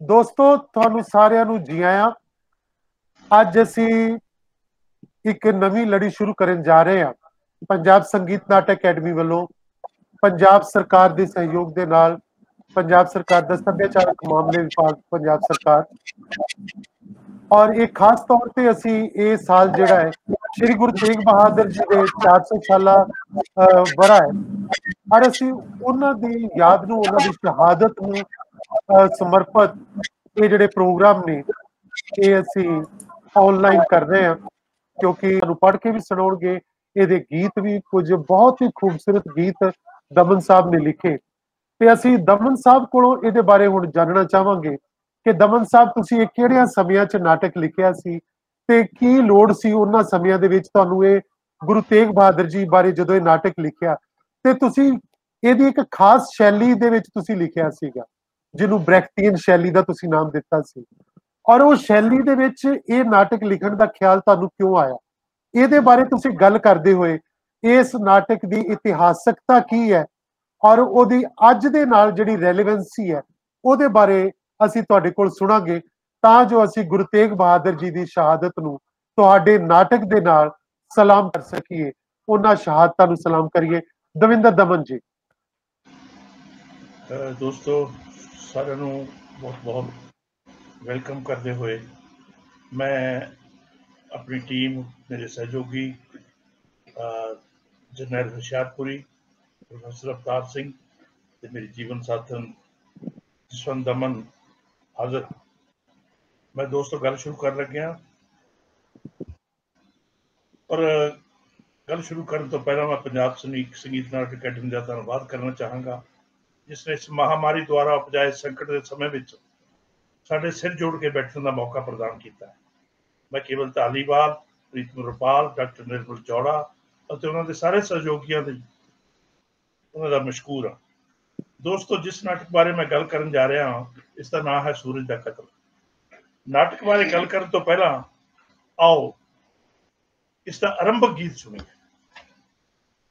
दोस्तों ਤੁਹਾਨੂੰ ਸਾਰਿਆਂ ਨੂੰ ਜੀ ਆਇਆਂ। ਅੱਜ ਅਸੀਂ ਇੱਕ ਨਵੀਂ ਲੜੀ ਸ਼ੁਰੂ ਕਰਨ ਜਾ ਰਹੇ ਹਾਂ। ਪੰਜਾਬ ਸੰਗੀਤ ਨਾਟਕ ਅਕੈਡਮੀ ਵੱਲੋਂ ਪੰਜਾਬ ਸਰਕਾਰ ਦੇ ਸਹਿਯੋਗ ਦੇ ਨਾਲ ਪੰਜਾਬ ਸਰਕਾਰ ਦਾ ਸੱਭਿਆਚਾਰਕ ਮਾਮਲੇ ਵਿਭਾਗ ਪੰਜਾਬ ਸਰਕਾਰ और एक खास तौर पे असी ये साल जिहड़ा है श्री गुरु तेग बहादुर जी के 400 साला वरा है और असी उन्हां दी याद नूं उन्हां दी शहादत नूं समर्पित ये जिहड़े प्रोग्राम ने ये असी ऑनलाइन कर रहे हैं क्योंकि तुहानूं पढ़ के भी सुणाउणगे। ये गीत भी कुछ बहुत ही खूबसूरत गीत दमन साहब ने लिखे ते असी दमन साहब कोलों इहदे बारे हुण जानना चाहांगे कि दमन साहब तुसीं ਇਹ ਕਿਹੜਿਆਂ ਸਮਿਆਂ 'ਚ ਨਾਟਕ ਲਿਖਿਆ ਸੀ ਤੇ ਕੀ ਲੋੜ ਸੀ ਉਹਨਾਂ ਸਮਿਆਂ ਦੇ ਵਿੱਚ ਤੁਹਾਨੂੰ ਇਹ ਗੁਰੂ ਤੇਗ ਬਹਾਦਰ ਜੀ ਬਾਰੇ ਜਦੋਂ ਇਹ ਨਾਟਕ ਲਿਖਿਆ ਤੇ ਤੁਸੀਂ ਇਹਦੀ ਇੱਕ ਖਾਸ ਸ਼ੈਲੀ ਦੇ ਵਿੱਚ ਤੁਸੀਂ ਲਿਖਿਆ ਸੀਗਾ ਜਿਹਨੂੰ ਬ੍ਰੈਖਟੀਅਨ ਸ਼ੈਲੀ ਦਾ ਤੁਸੀਂ ਨਾਮ ਦਿੱਤਾ ਸੀ ਔਰ ਉਹ ਸ਼ੈਲੀ ਦੇ ਵਿੱਚ ਇਹ ਨਾਟਕ ਲਿਖਣ ਦਾ ਖਿਆਲ ਤੁਹਾਨੂੰ ਕਿਉਂ ਆਇਆ ਇਹਦੇ ਬਾਰੇ ਤੁਸੀਂ ਗੱਲ ਕਰਦੇ ਹੋਏ ਇਸ ਨਾਟਕ ਦੀ ਇਤਿਹਾਸਕਤਾ ਕੀ ਹੈ ਔਰ ਉਹਦੀ ਅੱਜ ਦੇ ਨਾਲ ਜਿਹੜੀ ਰੈਲੇਵੈਂਸੀ ਹੈ ਉਹਦੇ ਬਾਰੇ ਅਸੀਂ ਤੁਹਾਡੇ ਕੋਲ ਸੁਣਾਂਗੇ ਤਾਂ ਜੋ ਅਸੀਂ ਗੁਰੂ ਤੇਗ ਬਹਾਦਰ ਜੀ ਦੀ ਸ਼ਹਾਦਤ ਨੂੰ ਤੁਹਾਡੇ ਨਾਟਕ ਦੇ ਨਾਲ ਸਲਾਮ ਕਰ ਸਕੀਏ ਉਹਨਾਂ ਸ਼ਹਾਦਤਾਂ ਨੂੰ ਸਲਾਮ ਕਰੀਏ। ਦਵਿੰਦਰ ਦਮਨ ਜੀ। दोस्तों सारे बहुत बहुत वेलकम करते हुए मैं अपनी टीम मेरे सहयोगी जरनैल हुशियारपुरी प्रोफेसर अवतार सिंह ते मेरी जीवन साथन जसवंत दमन हाजिर। मैं दोस्तों गल शुरू कर लग्या पर गल शुरू करने तो पहला मैं पंजाब संगीत नाटक अकैडमी का धन्यवाद करना चाहांगा जिसने इस महामारी द्वारा उपजाए संकट के समय में साडे सिर जोड़ के बैठने का मौका प्रदान किया है। मैं केवल धालीवाल प्रीतम रुपाल डॉक्टर निर्मल चौड़ा और उन्होंने सारे सहयोगियों उन्होंने मशकूर हाँ। दोस्तों जिस नाटक बारे मैं गल करन जा रहा हाँ इसका नाम है सूरज का कतल। नाटक बारे गल करने तो पहला आओ इसका आरंभक गीत सुनिए।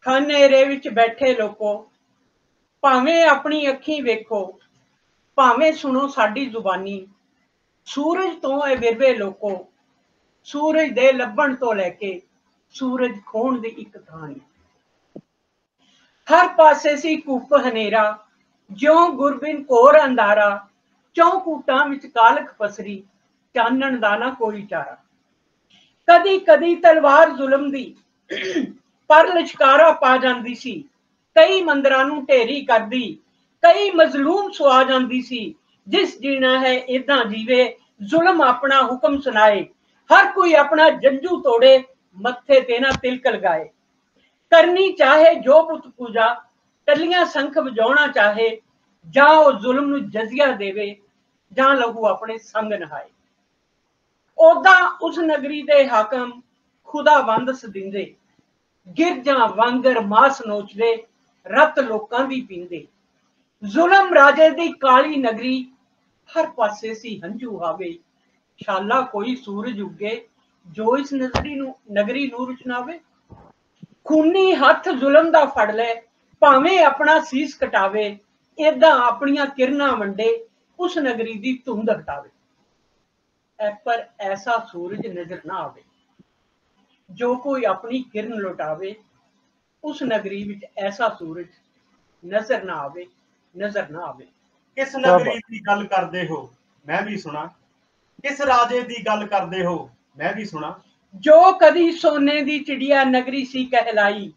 हनेरे विच बैठे लोको भावें अपनी अखी वेखो भावें सुनो साडी जुबानी सूरज तो ए विरवे लोको सूरज दे लभण तो लैके सूरज खोण दी इक कहानी। हर पासे सी कुप हनेरा ज्यों गुरबिन कोर अंधारा चौं कूटां विच कालख पसरी चानण दा ना कोई चारा। कदी कदी तलवार जुलम दी पर लश्कारा पा जांदी सी कई मंदिरां नूं ढेरी करदी कई मजलूम सुआ जांदी सी। जिस जीना है इदां जीवे जुलम अपना हुक्म सुनाए हर कोई अपना जंजू तोड़े मत्थे ते ना तिलक लगाए। करनी चाहे जो बुत पूजा टलियां संख वजाउणा चाहे जां ओ जुलम नूं जजिया देवे जां लहू अपने संग नहाए। ओदा उस नगरी दे हाकम खुदा वंद सदिंदे गिरजां वांगर मास नोचदे रत लोकां दी पींदे। जुलम राजे दी काली नगरी हर पासे सी हंझू हावे शाला कोई सूरज उगे जो इस नगरी नूर चनावे। खूनी हथ जुलम दा फड़ ले भावें अपना सीस कटावे इदां अपनियां किरनां वंडे उस नगरी दी धुंध हटावे। पर ऐसा सूरज नजर ना आवे जो कोई अपनी किरण लुटावे उस नगरी विच ऐसा सूरज नजर ना आवे नजर ना आवे। किस नगरी दी गल करदे हो मैं भी सुना किस राजे दी गल करदे हो मैं भी सुना जो कदी सोने दी चिड़िया नगरी सी कहलाई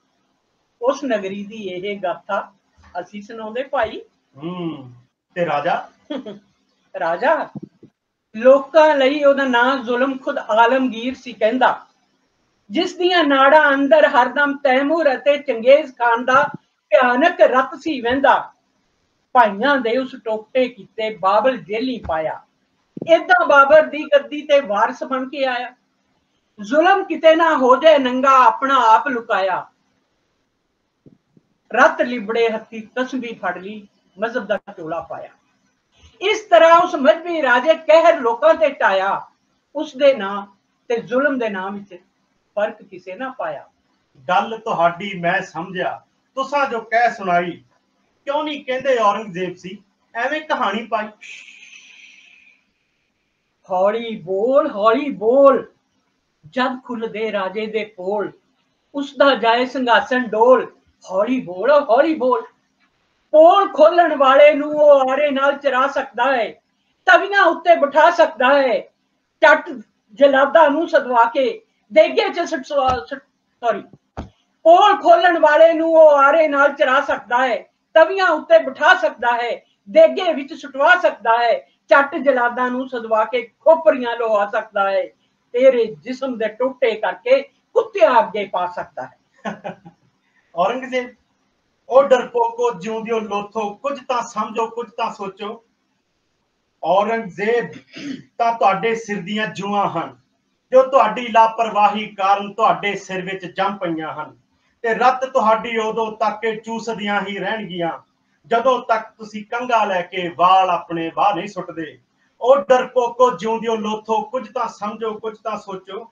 उस नगरी दी यह गाथा असी सुनाउंदे भाई। ते राजा राजा लोकां लई ओहदा नाम जुलम खुद आलमगीर सी कहंदा जिस दियां नाड़ां अंदर हरदम तैमूर अते चंगेज खान दा भयानक रत सी वहिंदा। भाइयां दे उस टोपटे कीते बाबल जेली पाया इदां बाबर दी गद्दी ते वारस बन के आया। जुलम किते ना हो जाए नंगा अपना आप लुकाया रत लिबड़े हथी तस्बी फड़ ली मजहब दा चोला पाया। इस तरह उस मजहबी राजे कहर लोकां ते ढाया उसदे नाम ते जुलम दे नाम विच फर्क किसे ना पाया। गल तुहाडी मैं समझिया तुसां जो कह सुनाई क्यों नहीं कहंदे औरंगजेब सी ਐਵੇਂ ਕਹਾਣੀ ਪਾਈ। ਹੌਲੀ ਬੋਲ, ਜਦ ਖੁੱਲਦੇ ਰਾਜੇ ਦੇ ਪੋਲ, ਉਸਦਾ ਜਾਏ ਸਿੰਘਾਸਣ ਡੋਲ। ਹੌਲੀ ਬੋਲ, ਪੋਲ ਖੋਲਣ ਵਾਲੇ ਨੂੰ ਉਹ ਆਰੇ ਨਾਲ ਚਰਾ ਸਕਦਾ ਹੈ, ਤਵੀਆਂ ਉੱਤੇ ਬਿਠਾ ਸਕਦਾ ਹੈ, ਚੱਟ ਜਲਾਦਾਂ ਨੂੰ ਸਦਵਾ ਕੇ ਦੇਗੇ ਚ ਸੌਰੀ ਪੋਲ ਖੋਲਣ ਵਾਲੇ ਨੂੰ ਉਹ ਆਰੇ ਨਾਲ ਚਰਾ ਸਕਦਾ ਹੈ, ਤਵੀਆਂ ਉੱਤੇ ਬਿਠਾ ਸਕਦਾ ਹੈ, ਦੇਗੇ ਵਿੱਚ ਸੁਟਵਾ ਸਕਦਾ ਹੈ, ਚੱਟ ਜਲਾਦਾਂ ਨੂੰ ਸਦਵਾ ਕੇ ਖੋਪਰੀਆਂ ਲਵਾ ਸਕਦਾ ਹੈ, ਤੇਰੇ ਜਿਸਮ ਦੇ ਟੋਟੇ ਕਰਕੇ ਕੁੱਤਿਆਂ ਅੱਗੇ ਪਾ ਸਕਦਾ ਹੈ। ਔਰੰਗਜ਼ੇਬ ਉਹ ਡਰਪੋਕੋ ਜਿਉਂਦਿਓ ਲੋਥੋ, ਕੁਝ ਤਾਂ ਸਮਝੋ ਕੁਝ ਤਾਂ ਸੋਚੋ। ਔਰੰਗਜ਼ੇਬ ਤਾਂ ਤੁਹਾਡੇ ਸਿਰ ਦੀਆਂ ਜੂਆਂ ਹਨ, ਜੋ ਤੁਹਾਡੀ ਲਾਪਰਵਾਹੀ ਕਾਰਨ ਤੁਹਾਡੇ ਸਿਰ ਵਿੱਚ ਜੰਮ ਪਈਆਂ ਹਨ, ਤੇ ਰੱਤ ਤੁਹਾਡੀ ਉਦੋਂ ਤੱਕ ਚੂਸਦੀਆਂ ਹੀ ਰਹਿਣਗੀਆਂ ਜਦੋਂ ਤੱਕ ਤੁਸੀਂ ਕੰਘਾ ਲੈ ਕੇ ਵਾਲ ਆਪਣੇ ਬਾਹਰ ਨਹੀਂ ਸੁੱਟਦੇ। ਉਹ ਡਰਪੋਕੋ ਜਿਉਂਦਿਓ ਲੋਥੋ, ਕੁਝ ਤਾਂ ਸਮਝੋ ਕੁਝ ਤਾਂ ਸੋਚੋ।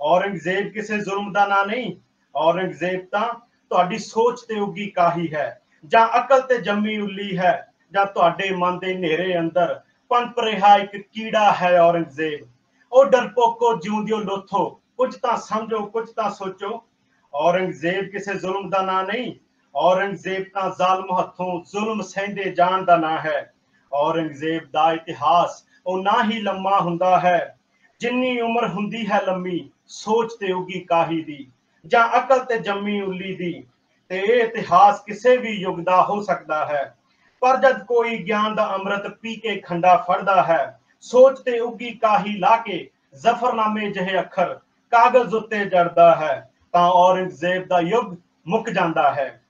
ਔਰੰਗਜ਼ੇਬ ਕਿਸੇ ਜ਼ੁਲਮ ਦਾ ਨਾਂ ਨਹੀਂ, ਔਰੰਗਜ਼ੇਬ ਤਾਂ ਤੁਹਾਡੀ ਸੋਚ ਤੇ ਉੱਗੀ ਕਾਹੀ ਹੈ, ਜਾਂ ਅਕਲ ਤੇ ਜੰਮੀ ਉੱਲੀ ਹੈ, ਜਾਂ ਤੁਹਾਡੇ ਮਨ ਦੇ ਹਨੇਰੇ ਅੰਦਰ ਪਨਪ ਰਿਹਾ ਇੱਕ ਕੀੜਾ ਹੈ। ਔਰੰਗਜ਼ੇਬ ਉਹ ਡਰਪੋਕੋ ਜਿਉਂਦਿਓ ਲੋਥੋ, ਕੁਝ ਤਾਂ ਸਮਝੋ ਕੁਝ ਤਾਂ ਸੋਚੋ। ਔਰੰਗਜ਼ੇਬ ਕਿਸੇ ਜ਼ੁਲਮ ਦਾ ਨਾਂ ਨਹੀਂ, ਔਰੰਗਜ਼ੇਬ ਤਾਂ ਜ਼ਾਲਮ ਹੱਥੋਂ ਜ਼ੁਲਮ ਸਹਿੰਦੇ ਜਾਣ ਦਾ ਨਾਂ ਹੈ। ਔਰੰਗਜ਼ੇਬ ਦਾ ਇਤਿਹਾਸ ਉਹ ਨਾ ਹੀ ਲੰਮਾ ਹੁੰਦਾ ਹੈ ਜਿੰਨੀ ਉਮਰ ਹੁੰਦੀ ਹੈ ਲੰਮੀ ਸੋਚ ਤੇ ਉੱਗੀ ਕਾਹੀ ਦੀ, ਜਾਂ ਅਕਲ ਤੇ ਜੰਮੀ ਉੱਲੀ ਦੀ। ਤੇ ਇਹ ਇਤਿਹਾਸ ਕਿਸੇ ਵੀ ਯੁੱਗ ਦਾ ਹੋ ਸਕਦਾ ਹੈ, ਪਰ ਜਦ ਕੋਈ ਗਿਆਨ ਦਾ ਅੰਮ੍ਰਿਤ ਪੀ ਕੇ ਖੰਡਾ ਫੜਦਾ ਹੈ, ਸੋਚ ਤੇ ਉੱਗੀ ਕਾਹੀ ਲਾ ਕੇ ਜ਼ਫਰਨਾਮੇ ਜਿਹੇ ਅੱਖਰ ਕਾਗਜ਼ ਉੱਤੇ ਜੜਦਾ ਹੈ, ਤਾਂ ਔਰੰਗਜ਼ੇਬ ਦਾ ਯੁੱਗ ਮੁੱਕ ਜਾਂਦਾ ਹੈ।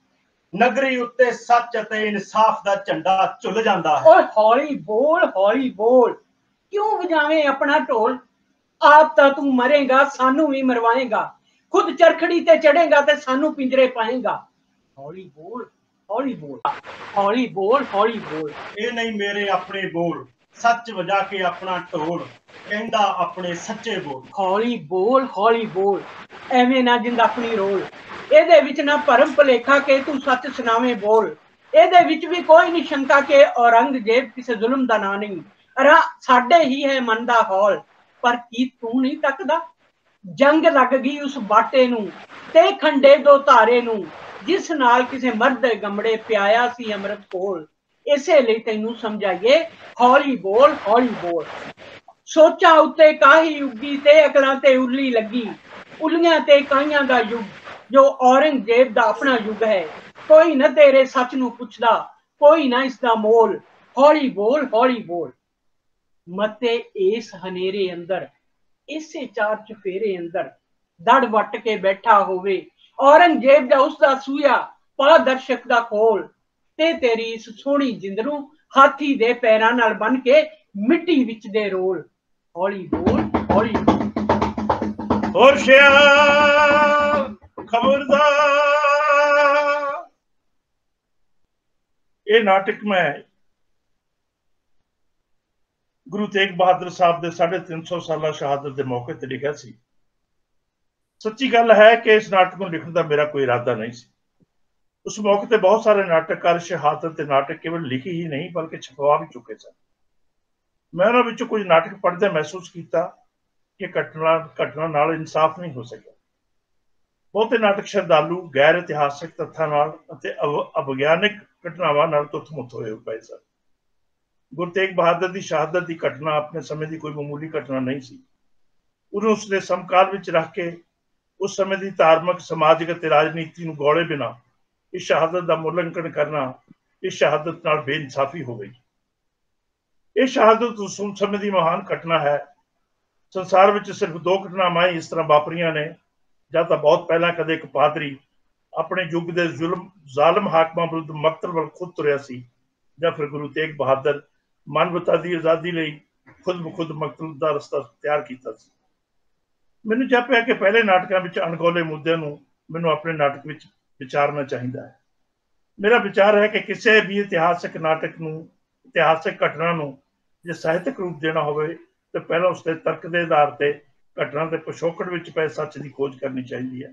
ਨਗਰੀ ਉੱਤੇ ਸੱਚ ਅਤੇ ਇਨਸਾਫ ਦਾ ਝੰਡਾ ਝੁੱਲ ਜਾਂਦਾ ਹੈ। ਓਏ ਹੌਲੀ ਬੋਲ, ਕਿਉਂ ਵਜਾਵੇਂ ਆਪਣਾ ਢੋਲ? ਆਪ ਤਾਂ ਤੂੰ ਮਰੇਗਾ, ਸਾਨੂੰ ਵੀ ਮਰਵਾਏਗਾ, ਖੁਦ ਚਰਖੜੀ ਤੇ ਚੜੇਗਾ ਤੇ ਸਾਨੂੰ ਪਿੰਜਰੇ ਪਾਏਗਾ। ਹੌਲੀ ਬੋਲ। ਇਹ ਨਹੀਂ ਮੇਰੇ ਆਪਣੇ ਬੋਲ, ਸੱਚ ਵਜਾ ਕੇ ਆਪਣਾ ਢੋਲ, ਕਹਿੰਦਾ ਆਪਣੇ ਸੱਚੇ ਬੋਲ। ਹੌਲੀ ਬੋਲ, ਐਵੇਂ ਨਾ ਜਿੰਦ ਆਪਣੀ ਰੋਲ। ਇਹਦੇ ਵਿੱਚ ਨਾ ਭਰਮ ਭੁਲੇਖਾ ਕੇ ਤੂੰ ਸੱਚ ਸੁਣਾਵੇਂ ਬੋਲ। ਇਹਦੇ ਵਿੱਚ ਵੀ ਕੋਈ ਨਹੀਂ ਸ਼ੰਕਾ ਕਿ ਔਰੰਗਜ਼ੇਬ ਕਿਸੇ ਜ਼ੁਲਮ ਦਾ ਨਾਂ ਨਹੀਂ, ਸਾਡੇ ਹੀ ਹੈ ਮਨ ਦਾ ਹੌਲ। ਪਰ ਕੀ ਤੂੰ ਨਹੀਂ ਤੱਕਦਾ, ਜੰਗ ਲੱਗ ਗਈ ਉਸ ਬਾਟੇ ਨੂੰ ਤੇ ਖੰਡੇ ਦੋ ਧਾਰੇ ਨੂੰ, ਜਿਸ ਨਾਲ ਕਿਸੇ ਮਰਦ ਦੇ ਗਮੜੇ ਪਿਆਇਆ ਸੀ ਅੰਮ੍ਰਿਤ ਕੋਲ। ਇਸੇ ਲਈ ਤੈਨੂੰ ਸਮਝਾਈਏ, ਹੌਲੀ ਬੋਲ। ਸੋਚਾਂ ਉੱਤੇ ਕਾਹੀ ਉੱਗੀ ਤੇ ਅਕਲਾਂ ਤੇ ਉੱਲੀ ਲੱਗੀ, ਉੱਲੀਆਂ ਤੇ ਕਾਹੀਆਂ ਦਾ ਯੁੱਗ ਜੋ ਔਰੰਗਜ਼ੇਬ ਦਾ ਆਪਣਾ ਯੁੱਗ ਹੈ। ਕੋਈ ਨਾ ਤੇਰੇ ਸੱਚ ਨੂੰ ਪੁੱਛਦਾ, ਕੋਈ ਨਾ ਇਸ ਦਾ ਮੋਲ। ਹੌਲੀ ਬੋਲ। ਮਤੇ ਇਸ ਹਨੇਰੇ ਅੰਦਰ, ਇਸੇ ਚਾਰ ਚੁਫੇਰੇ ਅੰਦਰ ਦੜ ਵੱਟ ਕੇ ਬੈਠਾ ਹੋਵੇ ਔਰੰਗਜ਼ੇਬ ਦਾ ਉਸਦਾ ਸੂਇਆ ਪਾਰਦਰਸ਼ਕ ਦਾ ਖੋਲ, ਤੇ ਤੇਰੀ ਇਸ ਸੋਹਣੀ ਜਿੰਦ ਨੂੰ ਹਾਥੀ ਦੇ ਪੈਰਾਂ ਨਾਲ ਬੰਨ ਕੇ ਮਿੱਟੀ ਵਿੱਚ ਦੇ ਰੋਲ। ਹੌਲੀ ਬੋਲ। ਹੋਸ਼ਿਆਰ ਖਬਰਦਾਰ। ਇਹ ਨਾਟਕ ਮੈਂ ਗੁਰੂ ਤੇਗ ਬਹਾਦਰ ਸਾਹਿਬ ਦੇ 350 ਸਾਲਾ ਸ਼ਹਾਦਤ ਦੇ ਮੌਕੇ ਤੇ ਲਿਖਿਆ ਸੀ। ਸੱਚੀ ਗੱਲ ਹੈ ਕਿ ਇਸ ਨਾਟਕ ਨੂੰ ਲਿਖਣ ਦਾ ਮੇਰਾ ਕੋਈ ਇਰਾਦਾ ਨਹੀਂ ਸੀ। ਉਸ ਮੌਕੇ ਤੇ ਬਹੁਤ ਸਾਰੇ ਨਾਟਕਕਾਰ ਸ਼ਹਾਦਤ ਦੇ ਨਾਟਕ ਕੇਵਲ ਲਿਖੇ ਹੀ ਨਹੀਂ ਬਲਕਿ ਛਪਵਾ ਵੀ ਚੁੱਕੇ ਸਨ। ਮੈਂ ਉਹਨਾਂ ਵਿੱਚੋਂ ਕੁਝ ਨਾਟਕ ਪੜ੍ਹਦਿਆਂ ਮਹਿਸੂਸ ਕੀਤਾ ਕਿ ਘਟਨਾ ਨਾਲ ਇਨਸਾਫ ਨਹੀਂ ਹੋ ਸਕਿਆ। ਬਹੁਤੇ ਨਾਟਕ ਸ਼ਰਧਾਲੂ ਗੈਰ ਇਤਿਹਾਸਕ ਤੱਥਾਂ ਨਾਲ ਅਤੇ ਅਵਿਗਿਆਨਕ ਘਟਨਾਵਾਂ ਨਾਲ ਤੁੱਥ-ਮੁੱਥ ਹੋਏ ਪਏ ਸਨ। ਗੁਰੂ ਤੇਗ ਬਹਾਦਰ ਦੀ ਸ਼ਹਾਦਤ ਦੀ ਘਟਨਾ ਆਪਣੇ ਸਮੇਂ ਦੀ ਕੋਈ ਮਾਮੂਲੀ ਘਟਨਾ ਨਹੀਂ ਸੀ। ਉਹਨੂੰ ਉਸਦੇ ਸਮਕਾਲ ਵਿੱਚ ਰੱਖ ਕੇ ਉਸ ਸਮੇਂ ਦੀ ਧਾਰਮਿਕ, ਸਮਾਜਿਕ ਅਤੇ ਰਾਜਨੀਤੀ ਨੂੰ ਗੌਲੇ ਬਿਨਾਂ ਇਸ ਸ਼ਹਾਦਤ ਦਾ ਮੁਲਾਂਕਣ ਕਰਨਾ ਇਸ ਸ਼ਹਾਦਤ ਨਾਲ ਬੇਇਨਸਾਫੀ ਹੋ ਗਈ। ਇਹ ਸ਼ਹਾਦਤ ਉਸ ਸਮੇਂ ਦੀ ਮਹਾਨ ਘਟਨਾ ਹੈ। ਸੰਸਾਰ ਵਿੱਚ ਸਿਰਫ 2 ਘਟਨਾਵਾਂ ਹੀ ਇਸ ਤਰ੍ਹਾਂ ਵਾਪਰੀਆਂ ਨੇ। ਜਾਂ ਤਾਂ ਬਹੁਤ ਪਹਿਲਾਂ ਕਦੇ ਇੱਕ ਪਾਦਰੀ ਆਪਣੇ ਯੁੱਗ ਦੇ ਜ਼ਾਲਮ ਹਾਕਮਾਂ ਵਿਰੁੱਧ ਮਕਤਲ ਵੱਲ ਖੁਦ ਤੁਰਿਆ ਸੀ, ਜਾਂ ਫਿਰ ਗੁਰੂ ਤੇਗ ਬਹਾਦਰ ਮਾਨਵਤਾ ਦੀ ਆਜ਼ਾਦੀ ਲਈ ਖੁਦ ਬਖੁਦ ਮਕਤਲ ਦਾ ਰਸਤਾ ਤਿਆਰ ਕੀਤਾ ਸੀ। ਮੈਨੂੰ ਜਾਪਿਆ ਕਿ ਪਹਿਲੇ ਨਾਟਕਾਂ ਵਿੱਚ ਅਣਗੌਲੇ ਮੁੱਦਿਆਂ ਨੂੰ ਮੈਨੂੰ ਆਪਣੇ ਨਾਟਕ ਵਿੱਚ ਵਿਚਾਰਨਾ ਚਾਹੀਦਾ ਹੈ। ਮੇਰਾ ਵਿਚਾਰ ਹੈ ਕਿ ਕਿਸੇ ਵੀ ਇਤਿਹਾਸਕ ਨਾਟਕ ਨੂੰ, ਇਤਿਹਾਸਕ ਘਟਨਾ ਨੂੰ ਜੇ ਸਾਹਿਤਕ ਰੂਪ ਦੇਣਾ ਹੋਵੇ ਤਾਂ ਪਹਿਲਾਂ ਉਸਦੇ ਤਰਕ ਦੇ ਆਧਾਰ ਤੇ ਘਟਨਾ ਦੇ ਪਿਛੋਕੜ ਵਿੱਚ ਪਏ ਸੱਚ ਦੀ ਖੋਜ ਕਰਨੀ ਚਾਹੀਦੀ ਹੈ।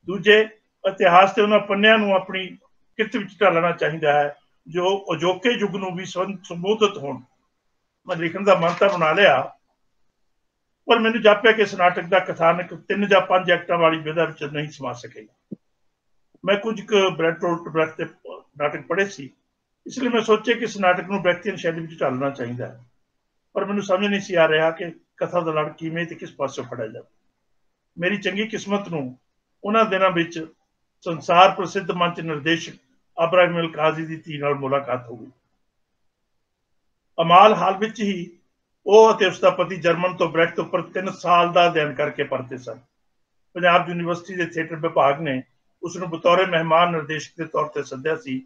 ਦੂਜੇ, ਇਤਿਹਾਸ ਤੇ ਉਹਨਾਂ ਪੰਨਿਆਂ ਨੂੰ ਆਪਣੀ ਕਿਰਤ ਵਿੱਚ ਢਾਲਣਾ ਚਾਹੀਦਾ ਹੈ जो अजोके युग ਨੂੰ ਵੀ ਸੰਬੋਧਿਤ ਹੋਣ। ਮੈਂ ਲਿਖਣ ਦਾ ਮਨ ਤਾਂ ਬਣਾ ਲਿਆ, ਪਰ ਮੈਨੂੰ ਜਾਪਿਆ ਕਿ ਇਸ ਨਾਟਕ ਦਾ ਕਥਾਨਕ 3 ਜਾਂ 5 ਐਕਟਾਂ ਵਾਲੀ ਵਿਧਾ ਵਿੱਚ ਨਹੀਂ ਸਮਾ ਸਕੇਗਾ। ਮੈਂ ਕੁਝ ਕੁ ਬਰਟੋਲਟ ਬ੍ਰੈਖਟ ਦੇ ਨਾਟਕ ਪੜ੍ਹੇ ਸੀ, ਇਸ ਲਈ ਮੈਂ ਸੋਚਿਆ ਕਿ ਇਸ ਨਾਟਕ ਨੂੰ ਬ੍ਰੈਖਟੀਅਨ ਸ਼ੈਲੀ ਵਿੱਚ ਢਾਲਣਾ ਚਾਹੀਦਾ ਹੈ, ਪਰ ਮੈਨੂੰ ਸਮਝ ਨਹੀਂ ਸੀ ਆ ਰਿਹਾ ਕਿ ਕਥਾ ਦਾ ਲੜ ਕਿਵੇਂ ਤੇ ਕਿਸ ਪਾਸੋਂ ਫੜਿਆ ਜਾਵੇ। ਮੇਰੀ ਚੰਗੀ ਕਿਸਮਤ ਨੂੰ ਉਹਨਾਂ ਦਿਨਾਂ ਵਿੱਚ ਸੰਸਾਰ ਪ੍ਰਸਿੱਧ ਮੰਚ ਨਿਰਦੇਸ਼ਕ ਅਬਰਾਹਿਮ ਅਲ ਕਾਜ਼ੀ ਦੀ ਧੀ ਨਾਲ ਮੁਲਾਕਾਤ ਹੋ ਗਈ। ਅਮਾਲ ਹਾਲ ਵਿੱਚ ਹੀ ਉਹ ਅਤੇ ਉਸਦਾ ਪਤੀ ਜਰਮਨ ਤੋਂ ਬ੍ਰੈਖਟ ਉੱਪਰ 3 ਸਾਲ ਦਾ ਅਧਿਐਨ ਕਰਕੇ ਪਰਤੇ ਸਨ। ਪੰਜਾਬ ਯੂਨੀਵਰਸਿਟੀ ਦੇ ਥੀਏਟਰ ਵਿਭਾਗ ਨੇ ਉਸ ਨੂੰ ਬਤੌਰ ਮਹਿਮਾਨ ਨਿਰਦੇਸ਼ਕ ਦੇ ਤੌਰ ਤੇ ਸੱਦਿਆ ਸੀ,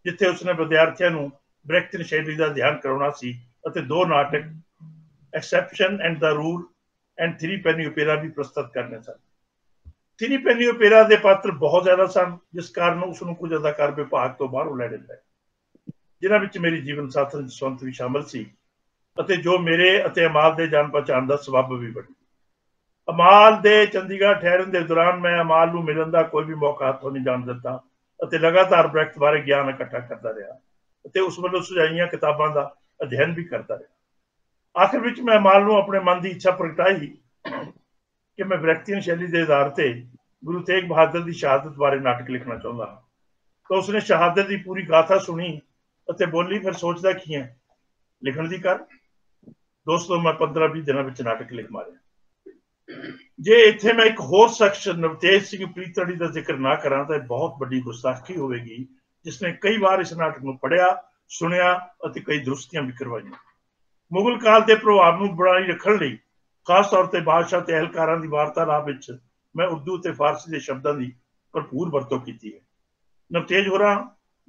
ਜਿੱਥੇ ਉਸਨੇ ਵਿਦਿਆਰਥੀਆਂ ਨੂੰ ਬ੍ਰੈਖਟੀਅਨ ਸ਼ੈਲੀ ਦਾ ਅਧਿਐਨ ਕਰਾਉਣਾ ਸੀ ਅਤੇ 2 ਨਾਟਕ exception and the rule and 3 penny opera ਵੀ ਪ੍ਰਸਤੁਤ ਕਰਨੇ ਸਨ। 3 ਪੈਨੀ ਓਪੇਰਾ ਦੇ ਪਾਤਰ ਬਹੁਤ ਜ਼ਿਆਦਾ ਸਨ, ਜਿਸ ਕਾਰਨ ਉਸ ਨੂੰ ਕੁਝ ਅਦਾਕਾਰ ਵਿਭਾਗ ਤੋਂ ਬਾਹਰੋਂ ਲੈਣੇ ਪਏ, ਜਿਨ੍ਹਾਂ ਵਿੱਚ ਮੇਰੀ ਜੀਵਨ ਸਾਥਣ ਜਸਵੰਤ ਵੀ ਸ਼ਾਮਲ ਸੀ, ਅਤੇ ਜੋ ਮੇਰੇ ਅਤੇ ਅਮਾਲ ਦੇ ਜਾਣ ਪਛਾਣ ਦਾ ਸਬੱਬ ਵੀ ਬਣੀ। ਅਮਾਲ ਦੇ ਚੰਡੀਗੜ੍ਹ ਠਹਿਰਨ ਦੇ ਦੌਰਾਨ ਮੈਂ ਅਮਾਲ ਨੂੰ ਮਿਲਣ ਦਾ ਕੋਈ ਵੀ ਮੌਕਾ ਹੱਥੋਂ ਨਹੀਂ ਜਾਣ ਦਿੱਤਾ ਅਤੇ ਲਗਾਤਾਰ ਬ੍ਰੈਖਟ ਬਾਰੇ ਗਿਆਨ ਇਕੱਠਾ ਕਰਦਾ ਰਿਹਾ ਅਤੇ ਉਸ ਵੱਲੋਂ ਸੁਝਾਈਆਂ ਕਿਤਾਬਾਂ ਦਾ ਅਧਿਐਨ ਵੀ ਕਰਦਾ ਰਿਹਾ। ਆਖਿਰ ਵਿੱਚ ਮੈਂ ਅਮਾਲ ਨੂੰ ਆਪਣੇ ਮਨ ਦੀ ਇੱਛਾ ਪ੍ਰਗਟਾਈ ਕਿ ਮੈਂ ਬ੍ਰੈਖਟੀਅਨ ਸ਼ੈਲੀ ਦੇ ਆਧਾਰ ਤੇ ਗੁਰੂ ਤੇਗ ਬਹਾਦਰ ਦੀ ਸ਼ਹਾਦਤ ਬਾਰੇ ਨਾਟਕ ਲਿਖਣਾ ਚਾਹੁੰਦਾ ਹਾਂ। ਤਾਂ ਉਸਨੇ ਸ਼ਹਾਦਤ ਦੀ ਪੂਰੀ ਗਾਥਾ ਸੁਣੀ ਅਤੇ ਬੋਲੀ, ਫਿਰ ਸੋਚਦਾ ਕੀ ਹੈ, ਲਿਖਣ ਦੀ ਕਰ। ਦੋਸਤੋ, ਮੈਂ 15-20 ਦਿਨਾਂ ਵਿੱਚ ਨਾਟਕ ਲਿਖ ਮਾਰਿਆ। ਜੇ ਇੱਥੇ ਮੈਂ ਇੱਕ ਹੋਰ ਸ਼ਖਸ ਨਵਤੇਜ ਸਿੰਘ ਪ੍ਰੀਤੜੀ ਦਾ ਜ਼ਿਕਰ ਨਾ ਕਰਾਂ ਤਾਂ ਬਹੁਤ ਵੱਡੀ ਗੁਸਤਾਖੀ ਹੋਵੇਗੀ, ਜਿਸਨੇ ਕਈ ਵਾਰ ਇਸ ਨਾਟਕ ਨੂੰ ਪੜ੍ਹਿਆ, ਸੁਣਿਆ ਅਤੇ ਕਈ ਦਰੁਸਤੀਆਂ ਵੀ ਕਰਵਾਈਆਂ। ਮੁਗਲ ਕਾਲ ਦੇ ਪ੍ਰਭਾਵ ਨੂੰ ਬਣਾਈ ਰੱਖਣ ਲਈ ਖਾਸ ਤੌਰ ਤੇ ਬਾਦਸ਼ਾਹ ਤੇ ਅਹਿਲਕਾਰਾਂ ਦੀ ਵਾਰਤਾਲਾਪ ਵਿੱਚ ਮੈਂ ਉਰਦੂ ਤੇ ਫਾਰਸੀ ਦੇ ਸ਼ਬਦਾਂ ਦੀ ਭਰਪੂਰ ਵਰਤੋਂ ਕੀਤੀ ਹੈ। ਨਵਤੇਜ ਹੋਰਾਂ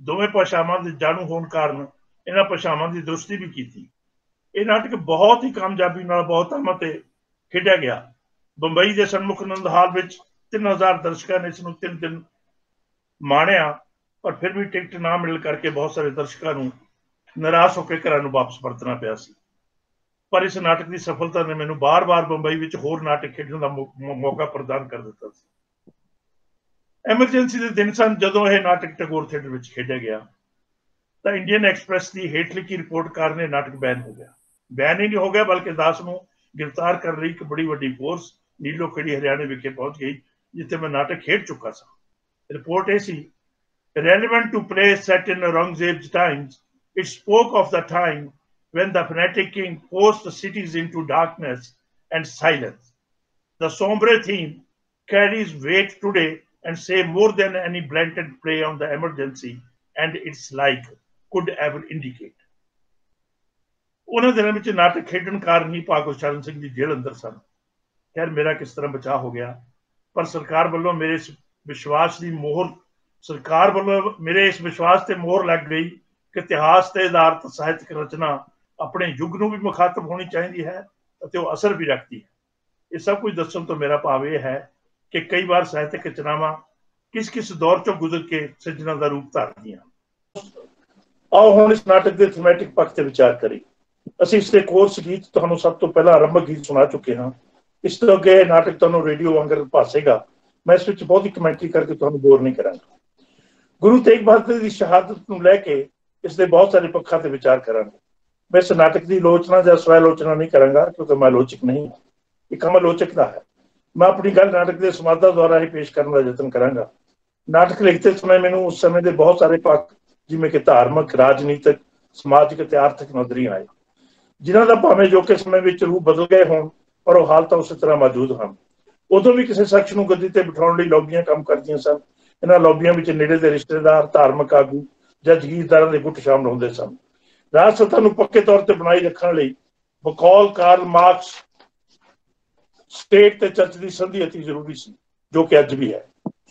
ਦੋਵੇਂ ਭਾਸ਼ਾਵਾਂ ਦੇ ਜਾਣੂ ਹੋਣ ਕਾਰਨ ਇਹਨਾਂ ਭਾਸ਼ਾਵਾਂ ਦੀ ਦਰੁਸਤੀ ਵੀ ਕੀਤੀ। ਇਹ ਨਾਟਕ ਬਹੁਤ ਹੀ ਕਾਮਯਾਬੀ ਨਾਲ ਬਹੁਤ ਥਾਵਾਂ ਤੇ ਖੇਡਿਆ ਗਿਆ। ਬੰਬਈ ਦੇ ਸਨਮੁਖ ਆਨੰਦ ਹਾਲ ਵਿੱਚ 3000 ਦਰਸ਼ਕਾਂ ਨੇ ਇਸ ਨੂੰ 3 ਦਿਨ ਮਾਣਿਆ, ਪਰ ਫਿਰ ਵੀ ਟਿਕਟ ਨਾ ਮਿਲਣ ਕਰਕੇ ਬਹੁਤ ਸਾਰੇ ਦਰਸ਼ਕਾਂ ਨੂੰ ਨਿਰਾਸ਼ ਹੋ ਕੇ ਘਰਾਂ ਨੂੰ ਵਾਪਸ ਪਰਤਣਾ ਪਿਆ ਸੀ। ਪਰ ਇਸ ਨਾਟਕ ਦੀ ਸਫਲਤਾ ਨੇ ਮੈਨੂੰ ਬਾਰ-ਬਾਰ ਬੰਬਈ ਵਿੱਚ ਹੋਰ ਨਾਟਕ ਖੇਡਣ ਦਾ ਮੌਕਾ ਪ੍ਰਦਾਨ ਕਰ ਦਿੱਤਾ ਸੀ। ਐਮਰਜੈਂਸੀ ਦੇ ਦਿਨ ਸਨ ਜਦੋਂ ਇਹ ਨਾਟਕ ਟੈਗੋਰ ਥੀਏਟਰ ਵਿੱਚ ਖੇਡਿਆ ਗਿਆ ਤਾਂ ਇੰਡੀਅਨ ਐਕਸਪ੍ਰੈਸ ਦੀ ਹੇਠ ਲਿਖੀ ਰਿਪੋਰਟ ਕਾਰਨ ਇਹ ਨਾਟਕ ਬੈਨ ਹੋ ਗਿਆ। ਬੈਨ ਹੀ ਨਹੀਂ ਹੋ ਗਿਆ, ਬਲਕਿ ਦਾਸ ਨੂੰ ਗ੍ਰਿਫਤਾਰ ਕਰਨ ਲਈ ਇੱਕ ਬੜੀ ਵੱਡੀ ਫੋਰਸ ਨੀਲੋ ਖੇੜੀ ਹਰਿਆਣੇ ਵਿਖੇ ਪਹੁੰਚ ਗਈ, ਜਿੱਥੇ ਮੈਂ ਨਾਟਕ ਖੇਡ ਚੁੱਕਾ ਸਾਂ। ਰਿਪੋਰਟ ਇਹ ਸੀ, relevant to play set in Aurangzeb's times, it spoke of the time when the fanatic king forced the cities into darkness and silence. The sombre theme carries weight today and say more than any blatant play on the emergency and its like could ever indicate. ਉਹਨਾਂ ਦਿਨਾਂ ਵਿੱਚ ਨਾਟਕ ਖੇਡਣ ਕਾਰਨ ਹੀ ਭਾਗੋ ਸ਼ਰਨ ਸਿੰਘ ਦੀ ਜੇਲ੍ਹ ਅੰਦਰ ਸਨ। ਖੈਰ, ਮੇਰਾ ਕਿਸ ਤਰ੍ਹਾਂ ਬਚਾਅ ਹੋ ਗਿਆ, ਪਰ ਸਰਕਾਰ ਵੱਲੋਂ ਮੇਰੇ ਇਸ ਵਿਸ਼ਵਾਸ ਤੇ ਮੋਹਰ ਲੱਗ ਗਈ ਕਿ ਇਤਿਹਾਸ ਤੇ ਆਧਾਰਿਤ ਸਾਹਿਤਕ ਰਚਨਾ ਆਪਣੇ ਯੁੱਗ ਨੂੰ ਵੀ ਮੁਖਾਤਬ ਹੋਣੀ ਚਾਹੀਦੀ ਹੈ ਅਤੇ ਉਹ ਅਸਰ ਵੀ ਰੱਖਦੀ ਹੈ। ਇਹ ਸਭ ਕੁਝ ਦੱਸਣ ਤੋਂ ਮੇਰਾ ਭਾਵ ਇਹ ਹੈ ਕਿ ਕਈ ਵਾਰ ਸਾਹਿਤਕ ਰਚਨਾਵਾਂ ਕਿਸ ਦੌਰ ਚੋਂ ਗੁਜ਼ਰ ਕੇ ਸਿਰਜਣਾ ਦਾ ਰੂਪ ਧਾਰਦੀਆਂ। ਆਓ ਹੁਣ ਇਸ ਨਾਟਕ ਦੇ ਥੀਮੈਟਿਕ ਪੱਖ ਤੇ ਵਿਚਾਰ ਕਰੀਏ। ਅਸੀਂ ਇਸ ਦੇ ਕੋਰਸ ਗੀਤ ਤੁਹਾਨੂੰ ਸਭ ਤੋਂ ਪਹਿਲਾਂ ਆਰੰਭਕ ਗੀਤ ਸੁਣਾ ਚੁੱਕੇ ਹਾਂ। ਇਸ ਤੋਂ ਅੱਗੇ ਨਾਟਕ ਤੁਹਾਨੂੰ ਰੇਡੀਓ ਵਾਂਗਰ ਭਾਸੇਗਾ। ਮੈਂ ਇਸ ਵਿੱਚ ਬਹੁਤੀ ਕਮੈਂਟਰੀ ਕਰਕੇ ਤੁਹਾਨੂੰ ਬੋਰ ਨਹੀਂ ਕਰਾਂਗਾ। ਗੁਰੂ ਤੇਗ ਬਹਾਦਰ ਦੀ ਸ਼ਹਾਦਤ ਨੂੰ ਲੈ ਕੇ ਇਸ ਦੇ ਬਹੁਤ ਸਾਰੇ ਪੱਖਾਂ ਤੇ ਵਿਚਾਰ ਕਰਾਂਗੇ। ਮੈਂ ਇਸ ਨਾਟਕ ਦੀ ਆਲੋਚਨਾ ਜਾਂ ਸਵੈ ਆਲੋਚਨਾ ਨਹੀਂ ਕਰਾਂਗਾ, ਕਿਉਂਕਿ ਮੈਂ ਆਲੋਚਕ ਨਹੀਂ ਹਾਂ, ਇਹ ਕੰਮ ਆਲੋਚਕ ਦਾ ਹੈ। ਮੈਂ ਆਪਣੀ ਗੱਲ ਨਾਟਕ ਦੇ ਸਮਾਧਾਂ ਦੁਆਰਾ ਹੀ ਪੇਸ਼ ਕਰਨ ਦਾ ਯਤਨ ਕਰਾਂਗਾ। ਨਾਟਕ ਲਿਖਦੇ ਸਮੇਂ ਮੈਨੂੰ ਉਸ ਸਮੇਂ ਦੇ ਬਹੁਤ ਸਾਰੇ ਪੱਖ, ਜਿਵੇਂ ਕਿ ਧਾਰਮਿਕ, ਰਾਜਨੀਤਿਕ, ਸਮਾਜਿਕ ਅਤੇ ਆਰਥਿਕ ਨਜ਼ਰੀਏ ਆਏ, ਜਿਨ੍ਹਾਂ ਦਾ ਭਾਵੇਂ ਅਜੋਕੇ ਸਮੇਂ ਵਿੱਚ ਰੂਪ ਬਦਲ ਗਏ ਹੋਣ, ਪਰ ਉਹ ਹਾਲ ਤਾਂ ਉਸੇ ਤਰ੍ਹਾਂ ਮੌਜੂਦ ਹਨ। ਉਦੋਂ ਵੀ ਕਿਸੇ ਸ਼ਖਸ ਨੂੰ ਗੱਦੀ ਤੇ ਬਿਠਾਉਣ ਲਈ ਲੌਬੀਆਂ ਕੰਮ ਕਰਦੀਆਂ ਸਨ। ਇਹਨਾਂ ਲੌਬੀਆਂ ਵਿੱਚ ਨੇੜੇ ਦੇ ਰਿਸ਼ਤੇਦਾਰ, ਧਾਰਮਿਕ ਆਗੂ ਜਾਂ ਜਗੀਰਦਾਰਾਂ ਦੇ ਗੁੱਟ ਸ਼ਾਮਲ ਹੁੰਦੇ ਸਨ। ਰਾਜ ਸੱਤਾ ਨੂੰ ਪੱਕੇ ਤੌਰ ਤੇ ਬਣਾਈ ਰੱਖਣ ਲਈ ਬਕੌਲ ਕਾਰਲ ਮਾਰਕਸ ਸਟੇਟ ਤੇ ਚਰਚ ਦੀ ਸੰਧੀ ਅਤੀ ਜ਼ਰੂਰੀ ਸੀ, ਜੋ ਕਿ ਅੱਜ ਵੀ ਹੈ।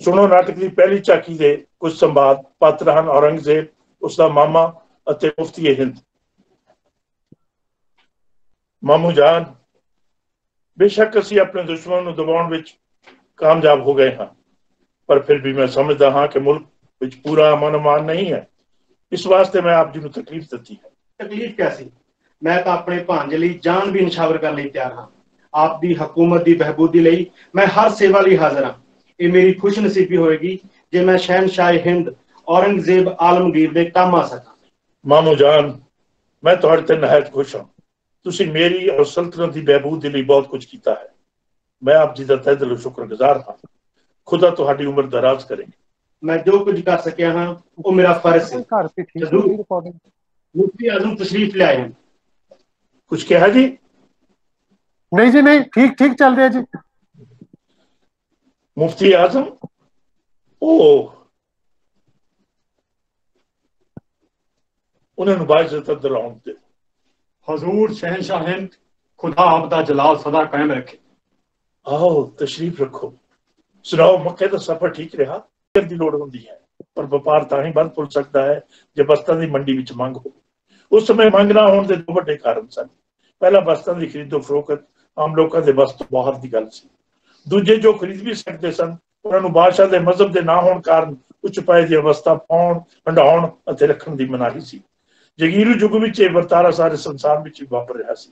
ਸੁਣੋ ਨਾਟਕ ਦੀ ਪਹਿਲੀ ਝਾਕੀ ਦੇ ਕੁਝ ਸੰਵਾਦ। ਪਾਤਰ ਹਨ ਔਰੰਗਜ਼ੇਬ, ਉਸਦਾ ਮਾਮਾ ਅਤੇ ਮੁਫਤੀ ਹਿੰਦ। ਮਾਮੂ ਜਾਨ, ਬੇਸ਼ੱਕ ਅਸੀਂ ਆਪਣੇ ਦੁਸ਼ਮਣ ਨੂੰ ਦਬਾਉਣ ਵਿੱਚ ਕਾਮਯਾਬ ਹੋ ਗਏ ਹਾਂ, ਪਰ ਫਿਰ ਵੀ ਮੈਂ ਸਮਝਦਾ ਹਾਂ ਕਿ ਮੁਲਕ ਵਿੱਚ ਪੂਰਾ ਅਮਨ ਅਮਾਨ ਨਹੀਂ ਹੈ। ਇਸ ਵਾਸਤੇ ਮੈਂ ਆਪ ਜੀ ਨੂੰ ਤਕਲੀਫ ਦਿੱਤੀ ਹੈ। ਤਕਲੀਫ ਕਿਆ ਸੀ? ਮੈਂ ਤਾਂ ਆਪਣੇ ਭਾਂਜੇ ਲਈ ਜਾਨ ਵੀ ਨਿਛਾਵਰ ਕਰਨ ਲਈ ਤਿਆਰ ਹਾਂ। ਆਪ ਦੀ ਹਕੂਮਤ ਦੀ ਬਹਿਬੂਦੀ ਲਈ ਮੈਂ ਹਰ ਸੇਵਾ ਲਈ ਹਾਜ਼ਰ ਹਾਂ। ਇਹ ਮੇਰੀ ਖੁਸ਼ ਨਸੀਬੀ ਹੋਏਗੀ ਜੇ ਮੈਂ ਸ਼ਹਿਨਸ਼ਾਹ ਹਿੰਦ ਔਰੰਗਜ਼ੇਬ ਆਲਮਗੀਰ ਦੇ ਕੰਮ ਆ ਸਕਾਂ। ਮਾਮੂ ਜਾਨ, मैं तुहाडे ते नहायत खुश हाँ। तुसी मेरी और सल्तनत की बहबूद के लिए बहुत कुछ किया है। मैं आप जी का तहे दिलों शुक्रगुजार हाँ। खुदा तुहाडी उम्र दराज करे। मैं जो कुछ कर सकिया हाँ वो मेरा फर्ज है। घर पे ठीक जरूर। है रिकॉर्डिंग। मुफ्ती आजम तशरीफ ले आए हैं। कुछ कहा जी? नहीं जी नहीं, ठीक ठीक चल रहा है जी। मुफ्ती आजम, ओ उन्होंने बाइज्जत अंदर आउण दे। हजूर शहनशाह हिंद, खुदा आपदा जलाल सदा कायम रखे। आओ तशरीफ रखो। सुनाओ, मक्के का सफर ठीक रहा? की लोड़ होंदी है, पर व्यापार तां ही बंद हो सकता है जब वस्तां दी मंडी विच मंग हो। उस समय मंग ना होण दे दो वड्डे कारण सन। पहला वस्तां दी खरीदो फरोख्त आम लोकां दे बस तो बाहर दी गल सी। दूजे जो खरीद भी सकते सन, उन्हां नूं बादशाह दे मजहब दे ना होण कारण उच्च पाए दी अवस्था पाउण, हंडाउण अते रखण दी मनाही सी। जगीरू युग विच यह वर्तारा सारे संसार विच वापर रहा सी।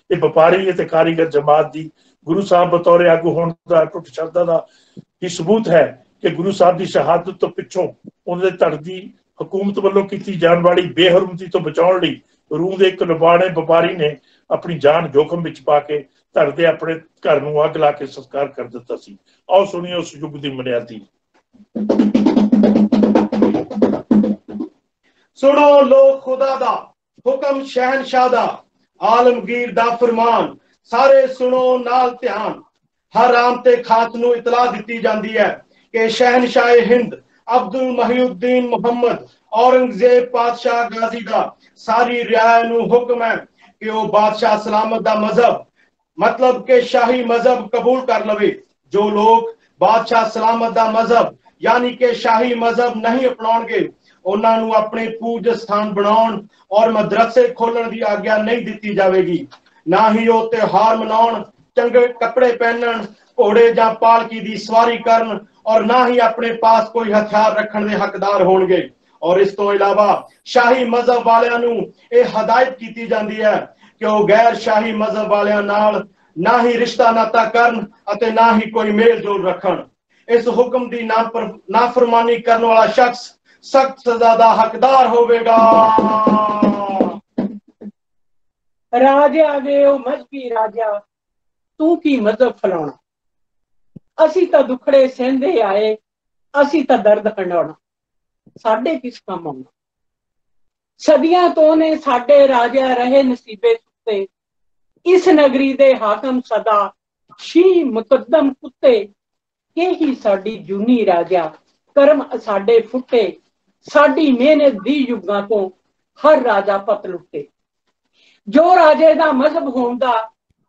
ये व्यापारी ते कारीगर जमात दी गुरु साहब बतौर आगू होने का टुट शब्दां दा ही सबूत है कि गुरु साहब की शहादत तो पिछों उन्होंने धड़ की हुकूमत वालों की जाने वाली बेहरमती तो बचाने लई रूह के एक लबाणे व्यापारी ने अपनी जान जोखम विच पा के धड़ दे अपने घर नूं अग ला के संस्कार कर दिता सी। आओ सुनिए उस युग की मर्यादी। सुनो लोग खुदा दा हुक्म शहनशाह दा, आलमगीर दा फरमान, सारे सुनो नाल ध्यान। हर आम ते खास नूं इतला दिती जांदी है कि शहनशाह हिंद अब्दुल महिउद्दीन मुहम्मद औरंगजेब पातशाह गाजी दा सारी रियाया नूं हुक्म है कि वो बादशाह सलामत दा मजहब मतलब के शाही मजहब कबूल कर लवे। जो लोग बादशाह सलामत दा मजहब यानी कि शाही मजहब नहीं अपनाउणगे उन्हां नूं अपने पूज स्थान बनाउण और मदरसे खोलण की आग्ञा नहीं दी जाएगी। ना ही वो त्योहार मनाउण, चंगे कपड़े पहनण, घोड़े या पालकी की सवारी करन और ना ही अपने पास कोई हथियार रखण के हकदार होणगे। और इस तो इलावा शाही मजहब वालियां नूं यह हदायत की जाती है कि वो गैर शाही मजहब वालियां नाल ना ही रिश्ता नाता करन अते ना ही कोई मेल जोल रखण। इस हुक्म की नाफरमानी करने वाला शख्स सख्त सजा दा हकदार होवेगा। राजा वे ओ मजहबी राजा, तू की मजहब फलाउणा। असी तां दुखड़े सहंदे आए, असी तां दर्द हंडाउणा, साडे किस काम आउणा। सदियां तो ने साडे राजा रहे नसीबे सुते, इस नगरी दे हाकम सदा शी मुकद्दम कुत्ते। के ही साडी जूनी राजा, करम साडे फुटे, साडी मेहनत दी युगां तो हर राजा पत लुटे। जो राजे दा मजहब होंदा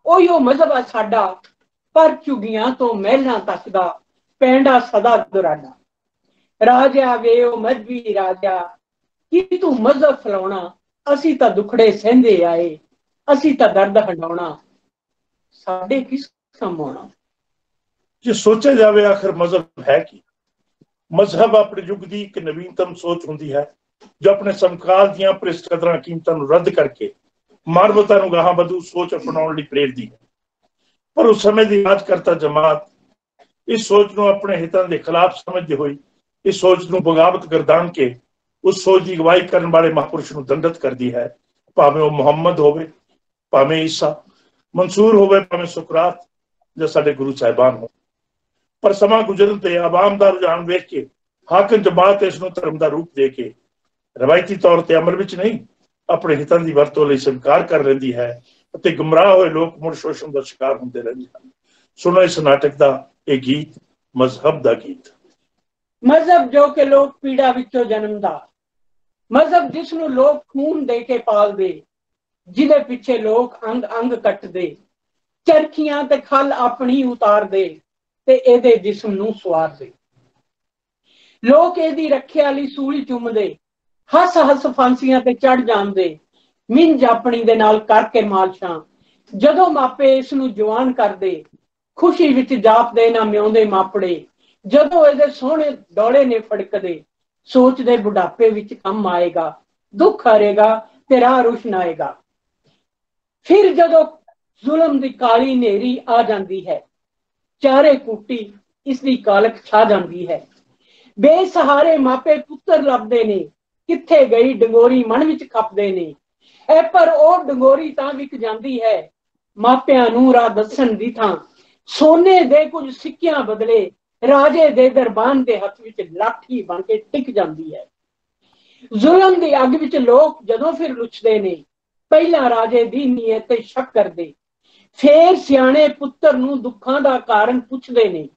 ओयो मजहब आ साडा, पर चुगियां तो महलां तक दा पैंडा सदा दुराडा। राजा वे ओ मजहबी राजा, कि तू मजहब फलाउणा, असी तां दुखड़े सहंदे आए, असी तां दर्द हंडाउणा, साडे किस काम आउणा। जे सोचा जाए आखिर मजहब है कि मजहब अपने युग की एक नवीनतम सोच होंदी है जो अपने समकाल दीआं भ्रिष्ट कदरां कीमतां नूं रद्द करके मानवता नूं गाहां वधू सोच अपनाउण लई प्रेरदी है। पर उस समय की राजकर्ता जमात इस सोच नूं अपने हितां दे खिलाफ समझदे होई इस सोच नूं बगावत गर्दान के उस सोच की अगवाई करने वाले महापुरुष नूं दंडित करदी है। भावें वो मुहम्मद होवे, भावें ईसा, मंसूर होवे, भावें सुकरात जां साडे गुरु साहिबान हो। पर समा गुजरन ते आवाम दा रुझान वेख के हाकिम जमात इसनूं धर्म दा रूप दे के रवायती तौर ते अमल विच नहीं अपने हितां दी वरतों लई स्वीकार कर लैंदी है अते गुमराह होए लोग मुड़ शोषण दा शिकार हुंदे रहिंदे हन। सुनो इस नाटक दा ये गीत, मजहब दा गीत। मजहब जो कि लोग पीड़ा विचों जन्मदा, मजहब जिसनूं लोग खून दे के पालदे, जिहदे पिछे लोग अंग अंग कटदे, चरखियां ते खल अपनी उतारदे ते एदे जिस्म नूं सवारदे। लोग एदी रखिया लई सूली चुमदे, हस हस फांसियां ते चढ़ जांदे, मिंज अपनी दे नाल करके मालशां। जदों मापे इस नूं जवान करदे, खुशी विच जापदे ना म्योंदे मापड़े। जदों एदे सोहणे डोले ने फड़कदे, सोचदे बुढ़ापे विच कम आएगा, दुख हरेगा ते राह रोशन आएगा। फिर जदों जुल्म दी काली नेरी आ जांदी है, चारे कूटी इसकी कालक छा जाती है। बेसहारे मापे पुत्र लभदे ने, किथे गई डंगोरी मन विच खपदे ने। ए पर ओ डंगोरी तां विक जांदी है, मापियां नूं राह दस्सण दी थां। सोने दे कुछ सिक्कियां बदले राजे दे दरबान दे हथ विच लाठी बन के टिक जांदी है। जुल्म दी अग विच लोक जदों फिर लुचदे ने, पहला राजे दी नीयत ते शक करदे, फेर सियाणे पुत्तर नूं दुखां दा कारण पुछदे ने।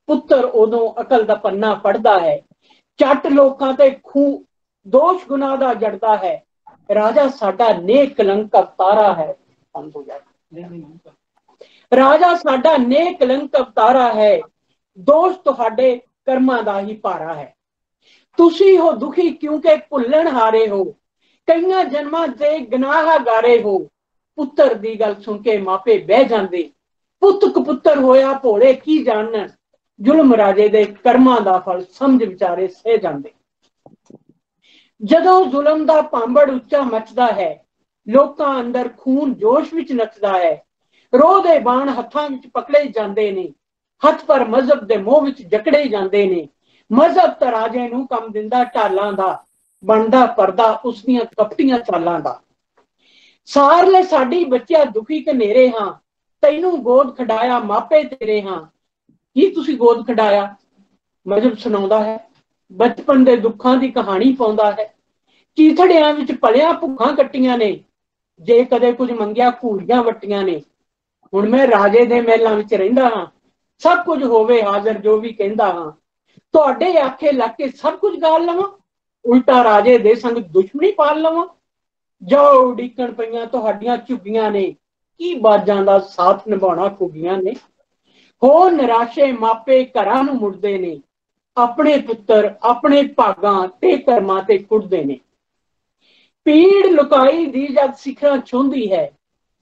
पुत्तर उदों अकल दा पन्ना पढ़दा है, झट लोकां ते खूह दोष गुनाह दा जड़दा है। राजा साडा नेक कलंक अवतारा है। राजा साडा नेक कलंक अवतारा है, दोष तुहाडे कर्मां दा ही भारा है। तुसी हो दुखी क्योंकि भुल्लण हारे हो, कईयां जन्मां ते गुनाहगारे हो। पुत्तर दी गल सुन के मापे बह जांदे, पुੱਤ कपुੱਤਰ होया भोले की जानन। जुल्म राजे दे कर्मां दा फल समझ विचारे सह जांदे। जदों जुल्म दा भांबड़ उच्चा मचदा है, लोकां अंदर खून जोश विच नचदा है। रोह दे बाण हत्थां विच पकड़े जांदे ने, हथ पर मजहब दे मोह विच जकड़े जांदे ने। मजहब तां राजे नूं कम दिंदा ढालां दा, बनदा परदा उस दियां कपटियां चालां दा। सार ले साडी बच्चिया दुखी कनेरे हां, तैनू गोद खडाया मापे तेरे हां। की तुसी गोद खडाया? मजहब सुनाउंदा है, बचपन दे दुखां दी कहानी पाउंदा है। चीथड़ियां विच पलियां भुखां कट्टियां ने, जे कदे कुछ मंगिया घूरियां वट्टियां ने। हुण मैं राजे दे महलां विच रहिंदा हां, सब कुछ होवे हाज़र जो भी कहंदा हां। तुहाडे आखे लग के सब कुछ गाल लवां, उल्टा राजे दे संग दुश्मनी पाल लवां। जाओ उड़ीकण पईयां तुहाडियां झुग्गियां ने, की बाजां दा साथ निभाउणा खुगियां ने। हो निराशे मापे घरां नूं मुड़दे ने, अपने पुत्तर अपने भागां ते कर्मां ते कुड़दे ने। पीड़ लुकाई दी जद सिखरां छूंदी है,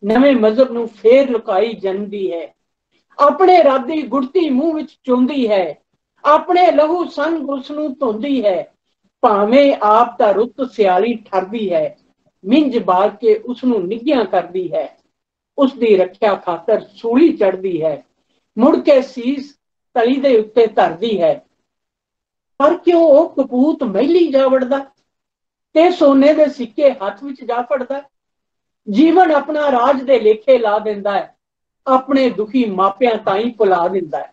नवे मजहब नूं फेर लुकाई जन्मदी है। अपने रब दी गुड़ती मूंह विच चुंदी है, अपने लहू संग उस नूं धोंदी है। भावें आप दा रुत सियाली ठरदी है, मिंज बाल के उस नूं निग्घियां करदी है। उस दी रखिया खातर सूली चढ़दी है, मुड़ के सीस तली दे उत्ते धरदी है। पर क्यों ओ कपूत महली जा वड़दा, ते सोने दे सिक्के हथ विच जा फड़दा। जीवन अपना राज दे लेखे ला दिंदा है, अपने दुखी मापियां ताईं भुला दिंदा है।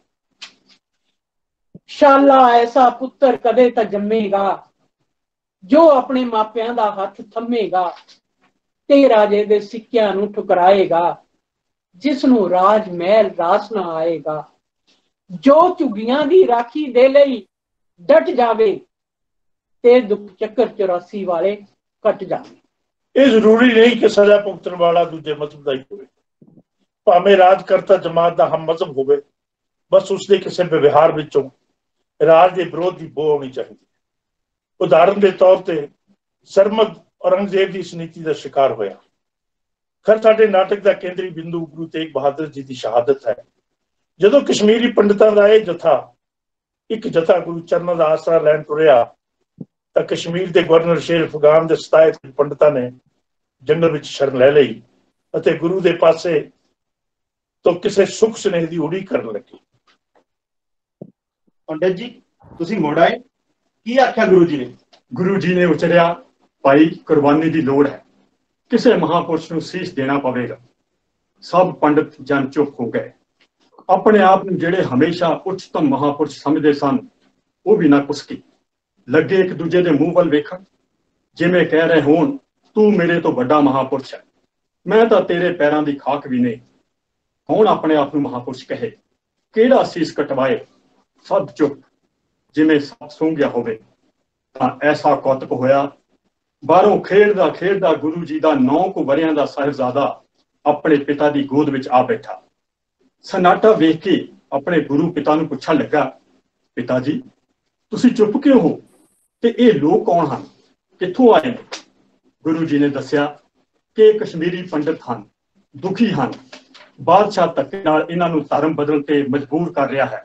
शाला ऐसा पुत्तर कदे तां जम्मेगा, जो अपने मापियां दा हथ थमेगा, ते राजे दे सिक्कियां नूं ठुकराएगा, जिस नूं राज महल रास ना आएगा। जो झुग्गियां दी राखी दे लई डट जावे, ते दुख चक्कर 84 वाले कट जावे। ਇਹ ਜ਼ਰੂਰੀ ਨਹੀਂ ਕਿ ਸਜ਼ਾ ਭੁਗਤਣ ਵਾਲਾ ਦੂਜੇ ਮਜ਼ਹਬ ਦਾ ਹੀ ਹੋਵੇ, ਭਾਵੇਂ ਰਾਜ ਕਰਤਾ ਜਮਾਤ ਦਾ ਹਮ ਮਜ਼ਹਬ ਹੋਵੇ, ਬਸ ਉਸਦੇ ਕਿਸੇ ਵਿਵਹਾਰ ਵਿੱਚੋਂ ਰਾਜ ਦੇ ਵਿਰੋਧ ਦੀ ਬੋ ਆਉਣੀ ਚਾਹੀਦੀ। ਉਦਾਹਰਨ ਦੇ ਤੌਰ ਤੇ ਸਰਮਦ ਔਰੰਗਜ਼ੇਬ ਦੀ ਇਸ ਨੀਤੀ ਦਾ ਸ਼ਿਕਾਰ ਹੋਇਆ। ਖੈਰ ਸਾਡੇ ਨਾਟਕ ਦਾ ਕੇਂਦਰੀ ਬਿੰਦੂ ਗੁਰੂ ਤੇਗ ਬਹਾਦਰ ਜੀ ਦੀ ਸ਼ਹਾਦਤ ਹੈ। ਜਦੋਂ ਕਸ਼ਮੀਰੀ ਪੰਡਤਾਂ ਦਾ ਇਹ ਇੱਕ ਜਥਾ ਗੁਰੂ ਚਰਨਾਂ ਦਾ ਆਸਰਾ ਲੈਣ ਤੁਰਿਆ ਤਾਂ ਕਸ਼ਮੀਰ ਦੇ ਗਵਰਨਰ ਸ਼ੇਰ ਅਫਗਾਨ ਦੇ 27 ਪੰਡਤਾਂ ਨੇ ਜੰਗਲ ਵਿੱਚ ਸ਼ਰਨ ਲੈ ਲਈ ਅਤੇ ਗੁਰੂ ਦੇ ਪਾਸੇ ਤੋਂ ਕਿਸੇ ਸੁਖ ਸੁਨੇਹੇ ਦੀ ਉਡੀਕ ਕਰਨ ਲੱਗੇ। पंडित जी तुसी मुड़ आए, की आख्या गुरु जी ने? गुरु जी ने उचरिया, भाई कुर्बानी की लोड़ है, किसी महापुरुष को शीश देना पवेगा। सब पंडित जन चुप हो गए। अपने आप में जेड़े हमेशा उच्चतम महापुरुष समझते सन, वो भी ना कुसकी लगे एक दूजे के मूँह वाल वेखण, जिवें कह रहे होण तू मेरे तो बड़ा महापुरुष है, मैं तो तेरे पैरों की खाक भी नहीं। कौन अपने आप को महापुरुष कहे, केड़ा शीश कटवाए। सब चुप, जिवें सप सूं गया होवे। तां ऐसा कौतक होया, बाहरों खेडदा खेडदा गुरु जी दा 9 कुछ वरियां दा साहिबजादा अपने पिता की गोद विच आ बैठा। सन्नाटा वेख के अपने गुरु पिता नूं पुछण लगा, पिता जी तुसी चुप क्यों हो, ते ये लोग कौन हन, कित्थों आए ने? गुरु जी ने दस्सिया कि कश्मीरी पंडित हन, दुखी हन, बादशाह धक्के नाल इन्हां नूं धर्म बदलण ते मजबूर कर रहा है।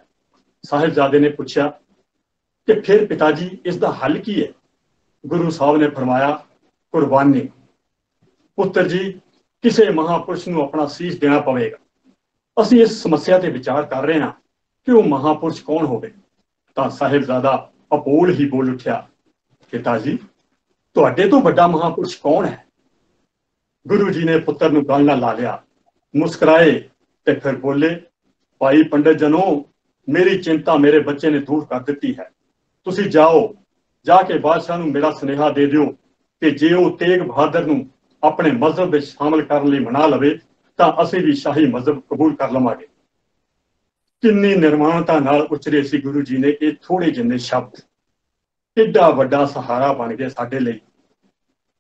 साहिबजादे ने पूछा कि फिर पिताजी इसका हल की है? गुरु साहब ने फरमाया, कुर्बानी। पुत्र जी किसी महापुरुष को अपना शीश देना पवेगा। असीं इस समस्या ते विचार कर रहे हैं कि वह महापुरुष कौन होवे। तां साहिबजादा अपोल ही बोल उठिया, पिताजी ਤੁਹਾਡੇ ਤੋਂ ਵੱਡਾ ਮਹਾਪੁਰਸ਼ ਕੌਣ ਹੈ? ਗੁਰੂ ਜੀ ਨੇ ਪੁੱਤਰ ਨੂੰ ਗਲ ਨਾਲ ਲਾ ਲਿਆ, ਮੁਸਕਰਾਏ ਤੇ ਫਿਰ ਬੋਲੇ, ਭਾਈ ਪੰਡਤ ਜਨੋ, ਮੇਰੀ ਚਿੰਤਾ ਮੇਰੇ ਬੱਚੇ ਨੇ ਦੂਰ ਕਰ ਦਿੱਤੀ ਹੈ। ਤੁਸੀਂ ਜਾਓ, ਜਾ ਕੇ ਬਾਦਸ਼ਾਹ ਨੂੰ ਮੇਰਾ ਸੁਨੇਹਾ ਦੇ ਦਿਓ ਕਿ ਜੇ ਉਹ ਤੇਗ ਬਹਾਦਰ ਨੂੰ ਆਪਣੇ ਮਜ਼ਹਬ ਵਿੱਚ ਸ਼ਾਮਲ ਕਰਨ ਲਈ ਮਨਾ ਲਵੇ ਤਾਂ ਅਸੀਂ ਵੀ ਸ਼ਾਹੀ ਮਜ਼ਹਬ ਕਬੂਲ ਕਰ ਲਵਾਂਗੇ। ਕਿੰਨੀ ਨਿਰਮਾਣਤਾ ਨਾਲ ਉਚਰੇ ਸੀ ਗੁਰੂ ਜੀ ਨੇ ਇਹ ਥੋੜੇ ਜਿੰਨੇ ਸ਼ਬਦ। ਕਿੱਡਾ ਵੱਡਾ ਸਹਾਰਾ ਬਣ ਗਏ ਸਾਡੇ ਲਈ।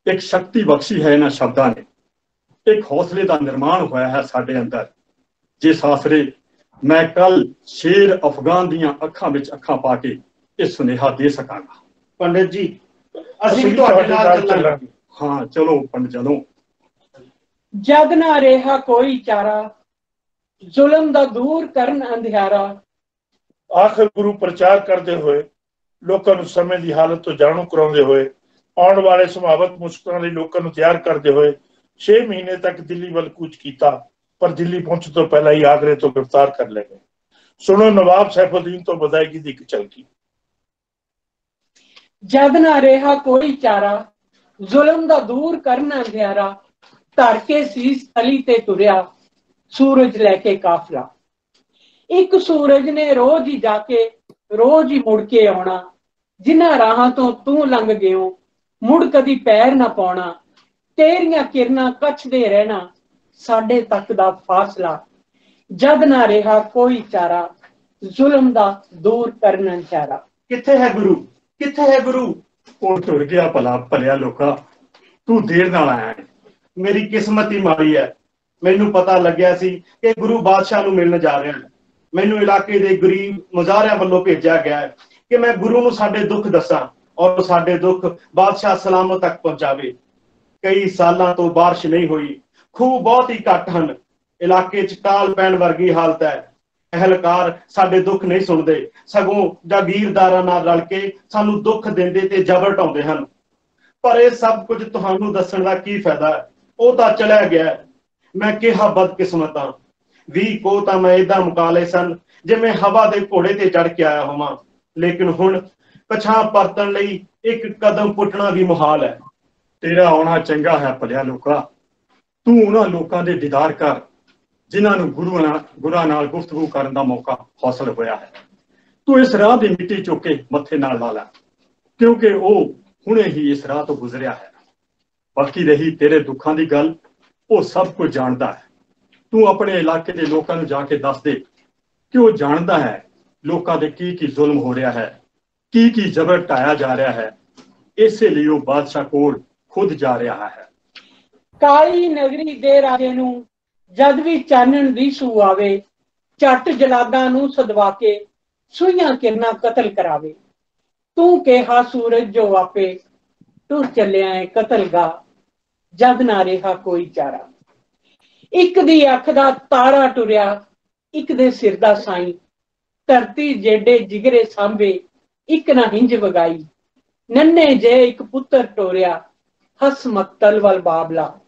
ਇੱਕ ਸ਼ਕਤੀ ਬਖਸ਼ੀ ਹੈ ਇਹਨਾਂ ਸ਼ਬਦਾਂ ਨੇ, ਇੱਕ ਹੌਸਲੇ ਦਾ ਨਿਰਮਾਣ ਹੋਇਆ ਹੈ ਸਾਡੇ ਅੰਦਰ, ਜਿਸ ਆਸਰੇ ਮੈਂ ਕੱਲ ਸ਼ੇਰ ਅਫਗਾਨ ਦੀਆਂ ਅੱਖਾਂ ਵਿੱਚ ਅੱਖਾਂ ਪਾ ਕੇ ਇਹ ਸੁਨੇਹਾ ਦੇ ਸਕਾਂਗਾ। ਪੰਡਿਤ ਜੀ, ਅਸੀਂ ਵੀ ਤੁਹਾਡੇ ਨਾਲ ਚੱਲਾਂਗੇ। ਹਾਂ ਚਲੋ ਪੰਡਤ ਜਨੋ। ਜਦ ਨਾ ਰਿਹਾ ਕੋਈ ਚਾਰਾ, ਜ਼ੁਲਮ ਦਾ ਦੂਰ ਕਰਨ ਅੰਧਿਆਰਾ। ਆਖਿਰ ਗੁਰੂ ਪ੍ਰਚਾਰ ਕਰਦੇ ਹੋਏ, ਲੋਕਾਂ ਨੂੰ ਸਮੇਂ ਦੀ ਹਾਲਤ ਤੋਂ ਜਾਣੂ ਕਰਾਉਂਦੇ ਹੋਏ, ਆਉਣ ਵਾਲੇ ਸੰਭਾਵਤ ਮੁਸ਼ਕਲਾਂ ਲਈ ਲੋਕਾਂ ਨੂੰ ਤਿਆਰ ਕਰਦੇ ਹੋਏ 6 ਮਹੀਨੇ ਤੱਕ ਦਿੱਲੀ ਵੱਲ ਕੂਚ ਕੀਤਾ, ਪਰ ਦਿੱਲੀ ਪਹੁੰਚਣ ਤੋਂ ਪਹਿਲਾਂ ਹੀ ਆਗਰੇ ਤੋਂ ਗ੍ਰਿਫਤਾਰ ਕਰ ਲਏ ਗਏ। ਸੁਣੋ ਨਵਾਬ ਸੈਫੁਦੀਨ ਤੋਂ ਵਿਦਾਇਗੀ ਦੀ ਇੱਕ ਝਲਕੀ। ਜਦ ਨਾ ਰਿਹਾ ਕੋਈ ਚਾਰਾ, ਜ਼ੁਲਮ ਦਾ ਦੂਰ ਕਰਨ ਅੰਧਿਆਰਾ। ਧਰ ਕੇ ਸੀਸ ਤਲੀ ਤੇ ਤੁਰਿਆ, ਸੂਰਜ ਲੈ ਕੇ ਕਾਫਲਾ। ਇੱਕ ਸੂਰਜ ਨੇ ਰੋਜ਼ ਹੀ ਜਾ ਕੇ ਰੋਜ਼ ਹੀ ਮੁੜ ਕੇ ਆਉਣਾ। ਜਿਨ੍ਹਾਂ ਰਾਹਾਂ ਤੋਂ ਤੂੰ ਲੰਘ ਗਿਓ, ਮੁੜ ਕਦੀ ਪੈਰ ਨਾ ਪਾਉਣਾ। ਤੇਰੀਆਂ ਕਿਰਨਾਂ ਕੱਛਦੇ ਰਹਿਣਾ, ਸਾਡੇ ਤੱਕ ਦਾ ਫਾਸਲਾ। ਜਦ ਨਾ ਰਿਹਾ ਕੋਈ ਚਾਰਾ, ਜ਼ੁਲਮ ਦਾ ਦੂਰ ਕਰਨ ਅੰਧਿਆਰਾ। ਕਿੱਥੇ ਹੈ ਗੁਰੂ? ਕਿੱਥੇ ਹੈ ਗੁਰੂ? ਉਹ ਟੁਰ ਗਿਆ ਭਲਾ ਭਲਿਆ ਲੋਕਾ, ਤੂੰ ਦੇਰ ਨਾਲ ਆਇਆ ਹੈ। ਮੇਰੀ ਕਿਸਮਤ ਹੀ ਮਾੜੀ ਹੈ। ਮੈਨੂੰ ਪਤਾ ਲੱਗਿਆ ਸੀ ਕਿ ਗੁਰੂ ਬਾਦਸ਼ਾਹ ਨੂੰ ਮਿਲਣ ਜਾ ਰਿਹਾ ਹੈ। ਮੈਨੂੰ ਇਲਾਕੇ ਦੇ ਗਰੀਬ ਮੁਜ਼ਾਹਰਿਆਂ ਵੱਲੋਂ ਭੇਜਿਆ ਗਿਆ ਹੈ ਕਿ ਮੈਂ ਗੁਰੂ ਨੂੰ ਸਾਡੇ ਦੁੱਖ ਦੱਸਾਂ ਔਰ ਸਾਡੇ ਦੁੱਖ ਬਾਦਸ਼ਾਹ ਸਲਾਮਤ ਤੱਕ ਪਹੁੰਚਾਵੇ। ਕਈ ਸਾਲਾਂ ਤੋਂ ਬਾਰਿਸ਼ ਨਹੀਂ ਹੋਈ, ਖੂਹ ਬਹੁਤ ਹੀ ਘੱਟ ਹਨ, ਇਲਾਕੇ 'ਚ ਟਾਲ ਪੈਣ ਵਰਗੀ ਹਾਲਤ ਹੈ। ਅਹਿਲਕਾਰ ਸਾਡੇ ਦੁੱਖ ਨਹੀਂ ਸੁਣਦੇ, ਸਗੋਂ ਜਾਗੀਰਦਾਰਾਂ ਨਾਲ ਰਲ ਕੇ ਸਾਨੂੰ ਦੁੱਖ ਦਿੰਦੇ ਤੇ ਜ਼ਬਰ ਢਾਉਂਦੇ ਹਨ। ਪਰ ਇਹ ਸਭ ਕੁਝ ਤੁਹਾਨੂੰ ਦੱਸਣ ਦਾ ਕੀ ਫਾਇਦਾ ਹੈ? ਉਹ ਤਾਂ ਚਲਾ ਗਿਆ। ਮੈਂ ਕਿਹਾ ਬਦਕਿਸਮਤ ਹਾਂ। 20 ਕੋ ਤਾਂ ਮੈਂ ਏਦਾਂ ਮੁਕਾ ਲਏ ਸਨ ਜਿਵੇਂ ਹਵਾ ਦੇ ਘੋੜੇ ਤੇ ਚੜ ਕੇ ਆਇਆ ਹੋਵਾਂ। ਲੇਕਿਨ ਹੁਣ ਪਛਾਂ ਪਰਤਣ ਲਈ ਇੱਕ ਕਦਮ ਪੁੱਟਣਾ ਵੀ ਮੁਹਾਲ ਹੈ। ਤੇਰਾ ਆਉਣਾ ਚੰਗਾ ਹੈ ਭਲਿਆ ਲੋਕਾ। ਤੂੰ ਉਹਨਾਂ ਲੋਕਾਂ ਦੇ ਦੀਦਾਰ ਕਰ ਜਿਨ੍ਹਾਂ ਨੂੰ ਗੁਰਾਂ ਨਾਲ ਗੁਫ਼ਤਗੂ ਕਰਨ ਦਾ ਮੌਕਾ ਹਾਸਲ ਹੋਇਆ ਹੈ। ਤੂੰ ਇਸ ਰਾਹ ਦੀ ਮਿੱਟੀ ਚੁੱਕ ਕੇ ਮੱਥੇ ਨਾਲ ਲਾ ਲੈ, ਕਿਉਂਕਿ ਉਹ ਹੁਣੇ ਹੀ ਇਸ ਰਾਹ ਤੋਂ ਗੁਜ਼ਰਿਆ ਹੈ। ਬਾਕੀ ਰਹੀ ਤੇਰੇ ਦੁੱਖਾਂ ਦੀ ਗੱਲ, ਉਹ ਸਭ ਕੁਝ ਜਾਣਦਾ ਹੈ। ਤੂੰ ਆਪਣੇ ਇਲਾਕੇ ਦੇ ਲੋਕਾਂ ਨੂੰ ਜਾ ਕੇ ਦੱਸ ਦੇ ਕਿ ਉਹ ਜਾਣਦਾ ਹੈ ਲੋਕਾਂ ਦੇ ਕੀ ਜ਼ੁਲਮ ਹੋ ਰਿਹਾ ਹੈ, ਕੀ ਜ਼ਬਰ ਢਾਇਆ ਜਾ ਰਿਹਾ ਹੈ। ਇਸੇ ਲਈ ਉਹ ਬਾਦਸ਼ਾਹ ਕੋਲ ਖੁਦ ਜਾ ਰਿਹਾ ਹੈ। ਕਾਲੀ ਨਗਰੀ ਦੇ ਰਾਜੇ ਨੂੰ ਜਦ ਵੀ ਚਾਨਣ ਦੀ ਸੂ ਆਵੇ, ਝੱਟ ਜਲਾਦਾਂ ਨੂੰ ਸਦਵਾ ਕੇ ਸੂਈਆਂ ਕਿਰਨਾਂ ਕਤਲ ਕਰਾਵੇ। ਤੂੰ ਕਿਹਾ ਸੂਰਜ ਜੋ ਆਪੇ, ਤੂੰ ਚੱਲਿਆ ਏ ਕਤਲਗਾ। ਜਦ ਨਾ ਰਿਹਾ ਕੋਈ ਚਾਰਾ। ਇੱਕ ਦੀ ਅੱਖ ਦਾ ਤਾਰਾ ਟੁਰਿਆ, ਇੱਕ ਦੇ ਸਿਰ ਦਾ ਸਾਈਂ। ਧਰਤੀ ਜੇਡੇ ਜਿਗਰੇ ਸਾਂਭੇ, ਇੱਕ ਨਾ ਹਿੰਜ ਵਗਾਈ। ਨੰਨੇ ਜੇ ਇੱਕ ਪੁੱਤਰ ਟੋਰਿਆ, ਹਸ ਮਕਤਲ ਵੱਲ ਬਾਬਲਾ।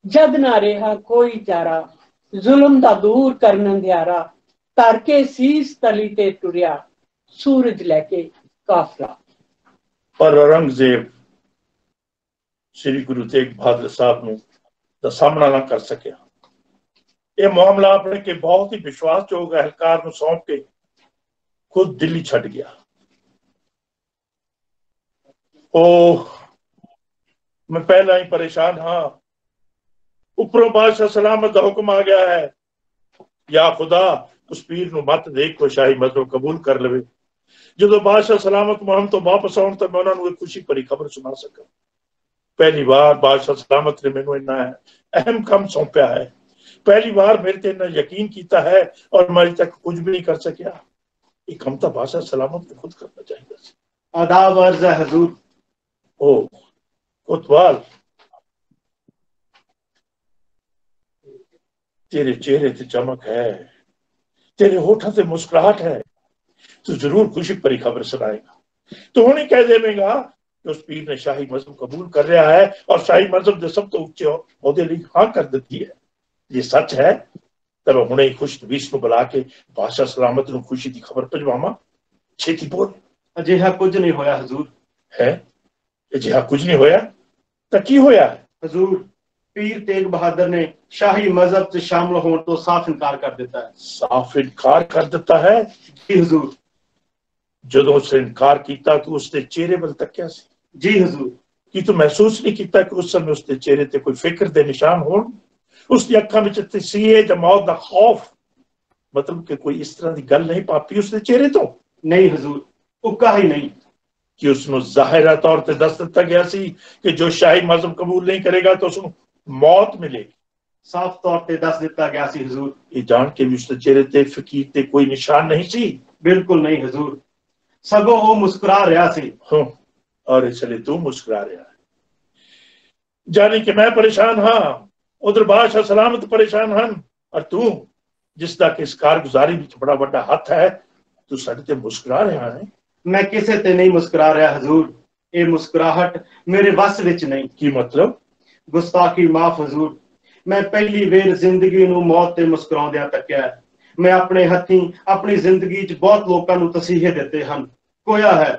ਜਦ ਨਾ ਰਿਹਾ ਕੋਈ ਚਾਰਾ, ਜ਼ੁਲਮ ਦਾ ਦੂਰ ਕਰਨ ਅੰਧਿਆਰਾ। ਧਰ ਕੇ ਸੀਸ ਤਲੀ ਤੇ ਟੁਰਿਆ, ਸੂਰਜ ਲੈ ਕੇ ਕਾਫਲਾ। ਪਰ ਔਰੰਗਜ਼ੇਬ ਸ੍ਰੀ ਗੁਰੂ ਤੇਗ ਬਹਾਦਰ ਸਾਹਿਬ ਨੂੰ ਦਾ ਸਾਹਮਣਾ ਨਾ ਕਰ ਸਕਿਆ। ਇਹ ਮਾਮਲਾ ਆਪਣੇ ਕੇ ਬਹੁਤ ਹੀ ਵਿਸ਼ਵਾਸਯੋਗ ਅਹਿਲਕਾਰ ਨੂੰ ਸੌਂਪ ਕੇ ਖੁਦ ਦਿੱਲੀ ਛੱਡ ਗਿਆ। मैं पहला ही परेशान हाँ, उपरों बादशाह सलामत का हुक्म आ गया है। या खुदा उस पीर नूं मत देख को शाही मजहब कबूल कर लवे। जो बादशाह सलामत मुहम तो वापस आउण तो मैं उन्होंने खुशी भरी खबर सुना सका। पहली बार बादशाह सलामत ने मैनू इन्ना अहम काम सौंपया है। पहली बार मेरे ते इन्ना यकीन किया है और मैं अजे तक कुछ भी नहीं कर सकिया। ये काम तो बादशाह सलामत ने खुद करना चाहिए। आदाब अर्ज़ है हुजूर। ओ कोतवाल, तेरे चेहरे से चमक है, तेरे होठों से मुस्कुराहट है। तू जरूर खुशी भरी खबर सुनाएगा। तू नहीं कह देगा कि उस पीर ने शाही मजहब कबूल कर रहा है और शाही मजहब ने सब तो उच्चे ओहदे लिए हाँ कर दी है। ये सच है तो मैं हुणे ही खुश नवीस को बुला के बादशाह सलामत नूं खुशी की खबर पहुंचवावां। छेती बोल। अजिहा कुछ नहीं होया हुजूर। है ਅਜਿਹਾ ਕੁਝ ਨਹੀਂ ਹੋਇਆ ਤਾਂ ਕੀ ਹੋਇਆ? हजूर, पीर तेग बहादुर ने शाही मजहब से शामिल होने तो साफ इनकार कर देता है। साफ इनकार कर ਦਿੱਤਾ ਹੈ? जी हजूर। ਜਦੋਂ ਉਸਨੇ ਇਨਕਾਰ ਕੀਤਾ ਕਿ ਉਸਦੇ ਚਿਹਰੇ ਵੱਲ ਤੱਕਿਆ ਸੀ? जी हजूर। ਕੀ ਤੂੰ ਮਹਿਸੂਸ ਨਹੀਂ ਕੀਤਾ ਕਿ ਉਸ ਸਮੇਂ ਉਸਦੇ ਚਿਹਰੇ ਤੇ ਕੋਈ ਫਿਕਰ ਦੇ ਨਿਸ਼ਾਨ ਹੋਣ? ਉਸਦੀ ਅੱਖਾਂ ਵਿੱਚ ਤਸੀਹੇ ਜਾਂ ਮੌਤ ਦਾ ਖੌਫ, मतलब कि कोई इस तरह की गल नहीं पापी उसके चेहरे तो? नहीं हजूर, उक्का ही नहीं कि उसनु ज़ाहिरा तौर पे दस दिता गया सी कि जो शाही मजहब कबूल नहीं करेगा तो उसनु मौत मिलेगी? साफ तौर पे दस दिता गया सी हजूर। ये जान के भी उसके चेहरे ते फकीर ते कोई निशान नहीं सी? बिल्कुल नहीं हजूर, सगों वो मुस्कुरा रहा सी। हाँ, और इसलिए तू मुस्कुरा रहा है। जानी कि मैं परेशान हाँ, उधर बादशाह सलामत परेशान हन, और तू जिसका कि इस कारगुजारी विच बड़ा बड़ा हाथ है, तू साडे ते मुस्कुरा रहा है। मैं किसे ते नहीं मुस्कुरा रहा हजूर, ये मुस्कुराहट मेरे वस विच नहीं। की मतलब? गुस्ताखी माफ हजूर, मैं पहली वेर जिंदगी नूं मौत ते मुस्कुराउंदियां तक्या है। मैं अपने हथीं अपनी जिंदगी च बहुत लोकां नूं तसीहे दिते हन, कोया है,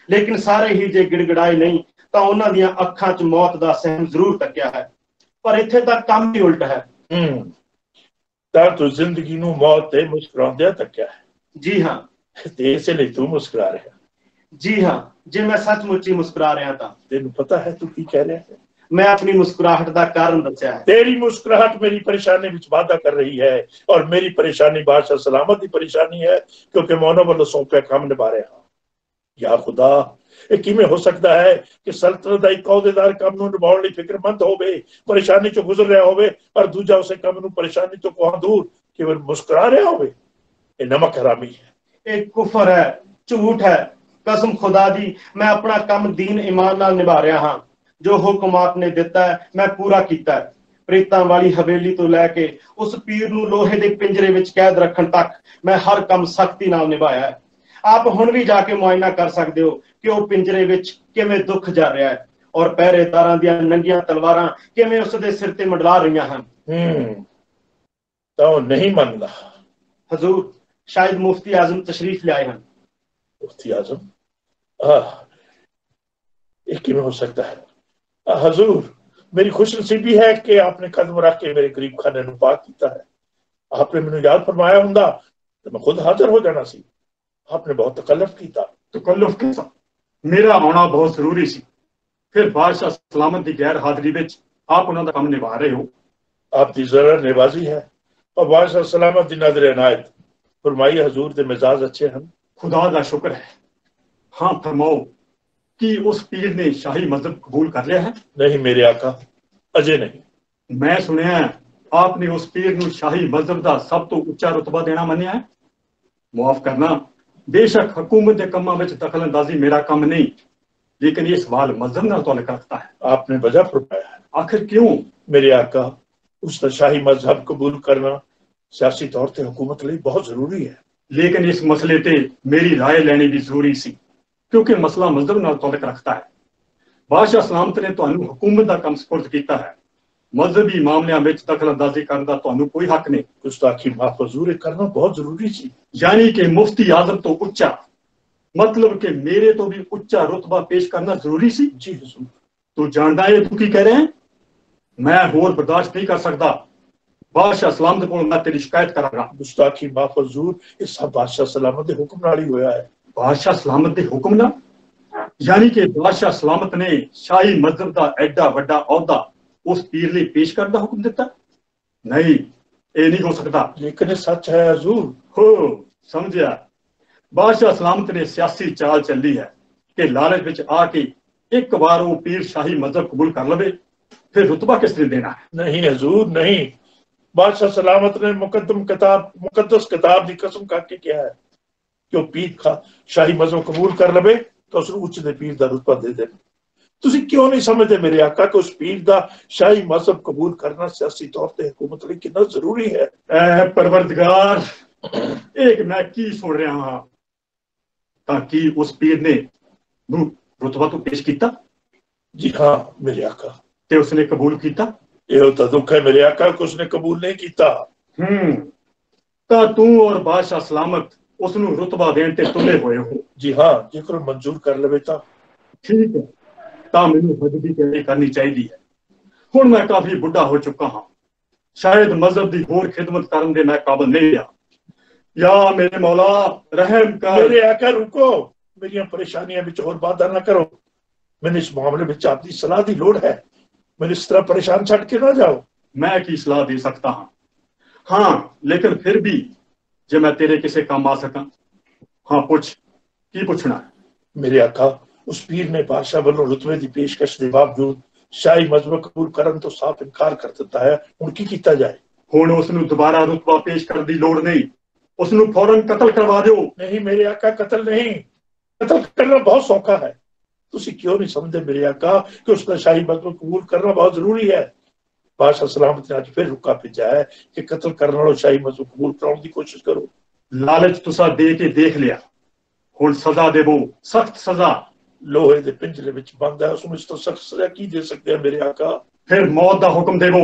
लेकिन सारे ही जे गिड़गिड़ाए नहीं तां उन्हां दीयां अखां च मौत दा सहम जरूर तक्या है। पर इत्थे तां काम ही उल्ट है। तां तू जिंदगी नूं मौत ते मुस्कुराउंदियां तक्या है? जी हाँ। ते इसलिए तू मुस्कुरा रहा? जी हाँ, जे मैं सचमुच ही मुस्कुरा रहा था। तेन पता है तू की कह रहा है? मैं अपनी मुस्कुराहट का कारण दस्या है। तेरी मुस्कुराहट मेरी परेशानी विच वाधा कर रही है, और मेरी परेशानी बादशाह सलामत की परेशानी है, क्योंकि मैं उन्हां वालों सौंपिया काम निभा रहा हां। या खुदा, ये किवें हो सकता है कि सल्तनत दा इक अहुदेदार काम नूं निभाउण लई फिक्रमंद होवे, परेशानी चों गुजर रहा होवे, और दूजा उसे काम नूं परेशानी तो कोहां दूर केवल मुस्कुरा रहा होवे? ये नमक हरामी है, एक कुफर है, झूठ है। कसम खुदा दी, मैं अपना काम दीन ईमान नाल निभा रहा हां। जो हुक्म आपने दिता है मैं पूरा कीता है। प्रेतां वाली हवेली तो लैके उस पीर नूं लोहे दे पिंजरे विच कैद रखण तक मैं हर काम सख्ती नाल निभाया है। आप हुण भी जाके मुआयना कर सकते हो कि वो पिंजरे विच किवें दुख जा रहा है, और पहरेदारां दियां नंगियां तलवारां किवें उस दे सिर ते मंडला रहीआं हन। तो नहीं मनदा हजूर, शायद मुफ्ती आजम तशरीफ ले आए हैं। मुफ्ती आजम? ये किवें हो सकता है? हजूर, मेरी खुशनसीबी है कि आपने कदम रख के मेरे गरीब खाने नूं पाक कीता है। आपने मैनूं याद फरमाया हुंदा तो मैं खुद हाजिर हो जाना सी। आपने बहुत तकल्लुफ कीता। तकल्लुफ किसा? मेरा आना बहुत जरूरी सी। फिर बादशाह सलामत की गैर हाजिरी विच आप उन्हां दा काम निभा रहे हो। आपकी जरा निवाजी है, और बादशाह सलामत दी नजर इनायत फरमाइए। हजूर दे मिजाज अच्छे हैं? खुदा का शुक्र है। हाँ फरमाओ, कि उस पीर ने शाही मजहब कबूल कर लिया है? नहीं मेरे आका, अजय नहीं। मैं सुनिया आपने उस पीर नूं शाही मजहब का सब तो उच्चा रुतबा देना मन्निया है। मुआफ करना, बेशक हुकूमत के कामों में दखल अंदाजी मेरा काम नहीं, लेकिन ये सवाल मजहब नाल ताल्लुक रखता है। आपने वजह फरमाया है। आखिर क्यों? मेरे आका, उसका शाही मजहब कबूल करना सियासी तौर पर हुकूमत लिए बहुत जरूरी है। लेकिन इस मसले ते मेरी राय लेनी भी जरूरी सी, क्योंकि मसला मजहब नाल ताल्लुक रखता है। बादशाह सलामत ने तुहानू हुकूमत का काम सपुर्द किया है, मजहबी मामलों में दखल अंदाजी करने का तुहानू कोई हक नहीं। गुस्ताखी माफ हजूर करना बहुत जरूरी सी। यानी कि मुफ्ती आजम तो उच्चा, मतलब कि मेरे तो भी उच्चा रुतबा पेश करना जरूरी सी। जी हजूर। तू जानता है तू की कह रहे हैं? मैं होर बर्दाश्त नहीं कर सकता। बादशाह सलामत को मैं तेरी शिकायत करांगा। गुस्ताखी माफ हजूर, ये सब बादशाह सलामत के हुक्म नाल ही होया है। बादशाह सलामत के हुक्म नाल? यानी कि बादशाह सलामत ने शाही मजहब का एडा वड्डा औहदा उस पीर लिए पेश करने का हुक्म दिता? नहीं, ये नहीं हो सकता। लेकिन ये सच है हजूर। हो समझिया, बादशाह सलामत ने सियासी चाल चली है कि लालच विच आके एक बार वो पीर शाही मजहब कबूल कर लवे, फिर रुतबा किसने देना है? नहीं हजूर नहीं, बादशाह सलामत ने मुकद्दस किताब की कसम करके किया है कि वो पीर का शाही मजहब कबूल कर लवे तो उसनूं उच्च दे पीर का रुतबा दे देना। तुसीं क्यों नहीं समझते मेरे आका कि उस पीर का शाही मजहब कबूल करना सियासी तौर पर हुकूमत लिए कितना जरूरी है? परवरदिगार, एक मैं की सुन रहा हाँ, ताकि उस पीर ने रुतबा तो पेश किया? जी हाँ मेरे आका। ते उसने कबूल किया? यह तो दुख है मेरे आका कि उसने कबूल नहीं किया। ता तू और बादशाह सलामत उसनू रुतबा देने ते तुले हुए हो? जी हाँ, जेकर मंजूर कर लवे ता। ठीक है, ਤਾਂ ਮੈਨੂੰ ਹੱਜ ਦੀ ਤਿਆਰੀ ਕਰਨੀ ਚਾਹੀਦੀ ਹੈ। ਹੁਣ ਮੈਂ ਕਾਫੀ ਬੁੱਢਾ ਹੋ ਚੁੱਕਾ ਹਾਂ, ਸ਼ਾਇਦ ਮਜ਼ਹਬ ਦੀ ਹੋਰ ਖਿਦਮਤ ਕਰਨ ਦੇ ਮੈਂ ਕਾਬਲ ਨਹੀਂ ਆ। या मेरे मौला रहम कर। मेरे आका रुको, मेरी परेशानियां में और वादा ना करो। मैंने इस मामले में आपकी सलाह की लोड़ है, मैंने इस तरह परेशान छड़ के ना जाओ। मैं की सलाह दे सकता हाँ, हाँ लेकिन फिर भी जे मैं तेरे किसे काम आ सका। हाँ पूछ, की पूछना है? मेरे आका, उस पीर ने बादशाह वालों रुतबे की पेशकश के बावजूद शाही मजहब कबूल करन तो साफ इनकार कर दिता है। हुण की कीता जाए? हुण उसनूं दोबारा रुतबा पेश करने की लोड़ नहीं, उसनूं फौरन कतल करवा दो। नहीं मेरे आका, कतल नहीं, कतल करना बहुत सौखा है। तुसी क्यों नहीं समझते मेरे आका कि उसका शाही मजहब कबूल करना बहुत जरूरी है। बादशाह सलामत ने आज फिर रुका भेजा है कि कतल करने वालों शाही मजहब कबूल कराने की कोशिश करो। लालच तुसा दे के देख लिया, हुण सजा देवो, सख्त सजा। लोहे दे पिंजरे विच बंद है, उसमें तो सख्त सजा की दे सकते हैं मेरे आका? फिर मौत दा हुक्म देवो।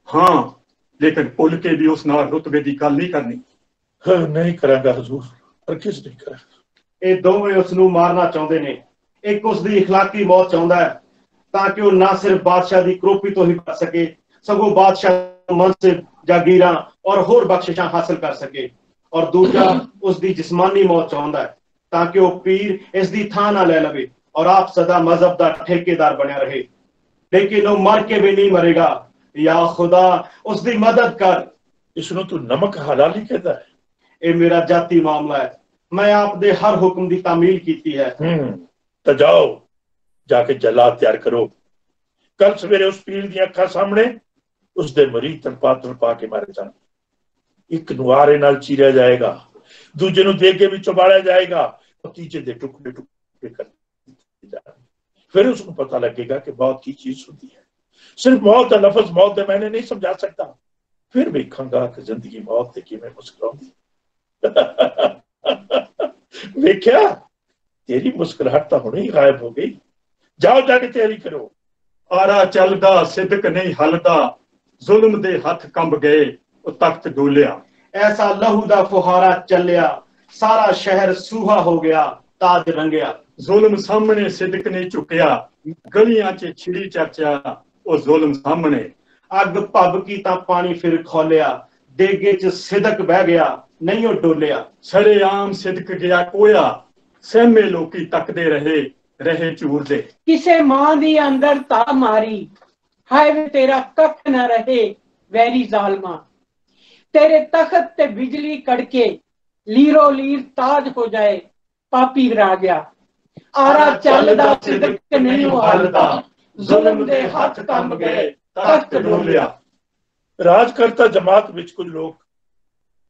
हाँ लेकिन भुल के भी उस नाल रुतबे दी गल नहीं करनी। नहीं करांगा हजूर, हरगिज़ नहीं करांगा। ਇਹ ਦੋਵੇਂ ਉਸ ਨੂੰ ਮਾਰਨਾ ਚਾਹੁੰਦੇ ਨੇ। ਇੱਕ ਉਸ ਦੀ اخلاقی ਮੌਤ ਚਾਹੁੰਦਾ ਹੈ ਤਾਂ ਕਿ ਉਹ ਨਾ ਸਿਰਫ ਬਾਦਸ਼ਾਹ ਦੀ ਕਰੋਪੀ ਤੋਂ ਹੀ ਬਚ ਸਕੇ, ਸਗੋਂ ਬਾਦਸ਼ਾਹ ਮਨਸਿਬ, ਜਾਗੀਰਾਂ ਔਰ ਹੋਰ ਬਖਸ਼ਿਸ਼ਾਂ ਹਾਸਲ ਕਰ ਸਕੇ। ਔਰ ਦੂਜਾ ਉਸ ਦੀ ਜਿਸਮਾਨੀ ਮੌਤ ਚਾਹੁੰਦਾ ਹੈ ਤਾਂ ਕਿ ਉਹ ਪੀਰ ਇਸ ਦੀ ਥਾਂ ਨਾ ਲੈ ਲਵੇ ਔਰ ਆਪ ਸਦਾ ਮਜ਼ਹਬ ਦਾ ਠੇਕੇਦਾਰ ਬਣਿਆ ਰਹੇ। ਲੇਕਿਨ ਉਹ ਮਰ ਕੇ ਵੀ ਨਹੀਂ ਮਰੇਗਾ। या खुदा उसकी मदद कर। इसनों तू नमक हलाली कहता है? ये मेरा जाती मामला है, मैं आप दे हर हुक्म की तामील की है। तो जाओ जाके जलाद तैयार करो। कल सवेरे उस पीर दी अखां सामने उस दे मरीज तड़पा के मारे जान। एक नुआरे नाल चीरिया जाएगा, दूजे नु देगे विच उबालिया जाएगा, और तीजे दे टुकड़े टुकड़े कर दिए जाएंगे। फिर उसको पता लगेगा कि मौत की चीज होती है। सिर्फ मौत का लफ्ज मौत दे मैंने नहीं समझा सकता। फिर वेखांगा कि जिंदगी मौत ते किवें मुस्कुराउंदी। वेख्या तेरी मुस्कुराहट तो हुणे ही गायब हो गई। जाओ जाके तैयारी करो। आरा चलदा सिदक नहीं हलदा, जुल्म दे हथ कंब गए, ओ तख्त डोलिया। ऐसा लहू दा फुहारा चलिया, सारा शहर सूहा हो गया, ताज रंगया। जुल्म सामने सिदक नहीं झुकिया, गलियां च छिड़ी चर्चा, ओ जुल्म सामने। अग भब की ता पानी फिर खोलिया, देगे च सिदक बह गया, नहीं ओ डोलिया। सड़े आम सिदक गया कोया, सहमे लोकी तकदे रहे चूर दे। किसे मां दी अंदर ता मारी, हाय वे तेरा कख न रहे वैरी जालमा। तेरे तख्त ते बिजली कड़के, लीरो लीर ताज हो जाए, पापी रा गया। आरा चलदा सिदक नहीं ओ हलदा, जुल्म दे हाथ कंब गए, तख्त डोलिया। राजकर्ता जमात विच कुछ लोग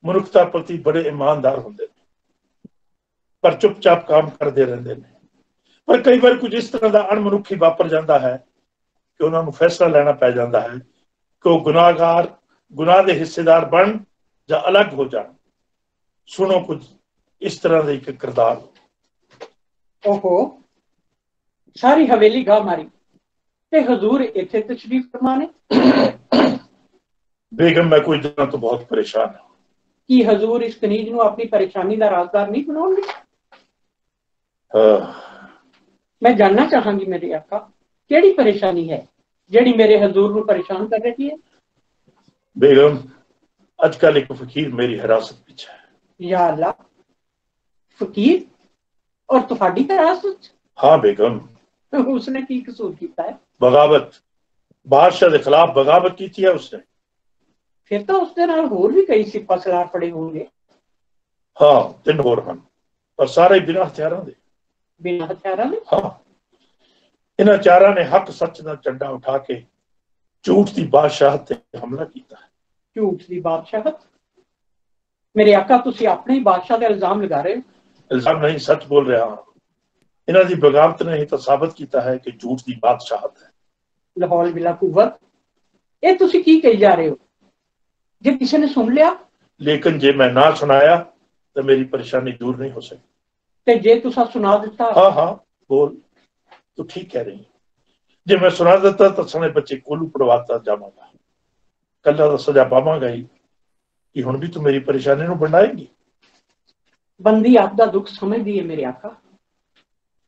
मनुखता प्रति बड़े ईमानदार होंदे ने, पर चुपचाप काम करते रहते हैं। पर कई बार कुछ इस तरह का अणमनुखी वापर जाता है कि उन्होंने फैसला लेना पै जाता है कि वो गुनाह के हिस्सेदार बन या अलग हो जाए। सुनो कुछ इस तरह का एक किरदार। ओहो, सारी हवेली गा मारी ते हजूर इत्थे तशरीफ फरमाने। बेगम मैं कुछ दिनों तो बहुत परेशान हूं। कि हजूर इस कनीज नूं अपनी परेशानी का राजदार नहीं बनाओगे? मैं जानना चाहांगी मेरे आका, केड़ी परेशानी है जेड़ी मेरे हजूर नूं परेशान कर रही है? बेगम आजकल एक फकीर मेरी हिरासत विच है। या अल्लाह, फकीर और तुहाडी हिरासत? हाँ बेगम। उसने की कसूर कीता है? बगावत, बादशाह के खिलाफ बगावत की थी है उसने। फिर तो उसके नाल होर भी कई सिपा सलार पड़े होंगे। हाँ 3 होर हन, पर सारे बिना हथियारों दे। बिना हथियारों दे? हाँ, इन्हां चारां ने हक सच दा झंडा उठा के झूठ की बादशाहत ते हमला किया है। झूठ की बादशाहत? मेरे आका तुसी अपने ही बादशाह ते इल्जाम लगा रहे हो। इल्जाम नहीं, सच बोल रहा हूं। इन्हां दी बगावत ने ही तो साबित किया है कि झूठ की बादशाहत है। लाहौल बिला कुव्वत, ये तुसी की कही जा रहे हो? जे किसी ने सुन लिया? लेकिन जे मैं ना सुनाया तो मेरी परेशानी दूर नहीं हो सकती। ते जे तुसा सुना दिता? हाँ हाँ बोल, तू ठीक कह रही। जे मैं सुना देता तो सने बच्चे कोलू पड़वाता जावांगा, कल्ला तो सजा पावांगा ही कि हुण भी तू मेरी परेशानी नूं बढ़ाएगी। बंदी आपदा दुख समझदी है मेरे आका,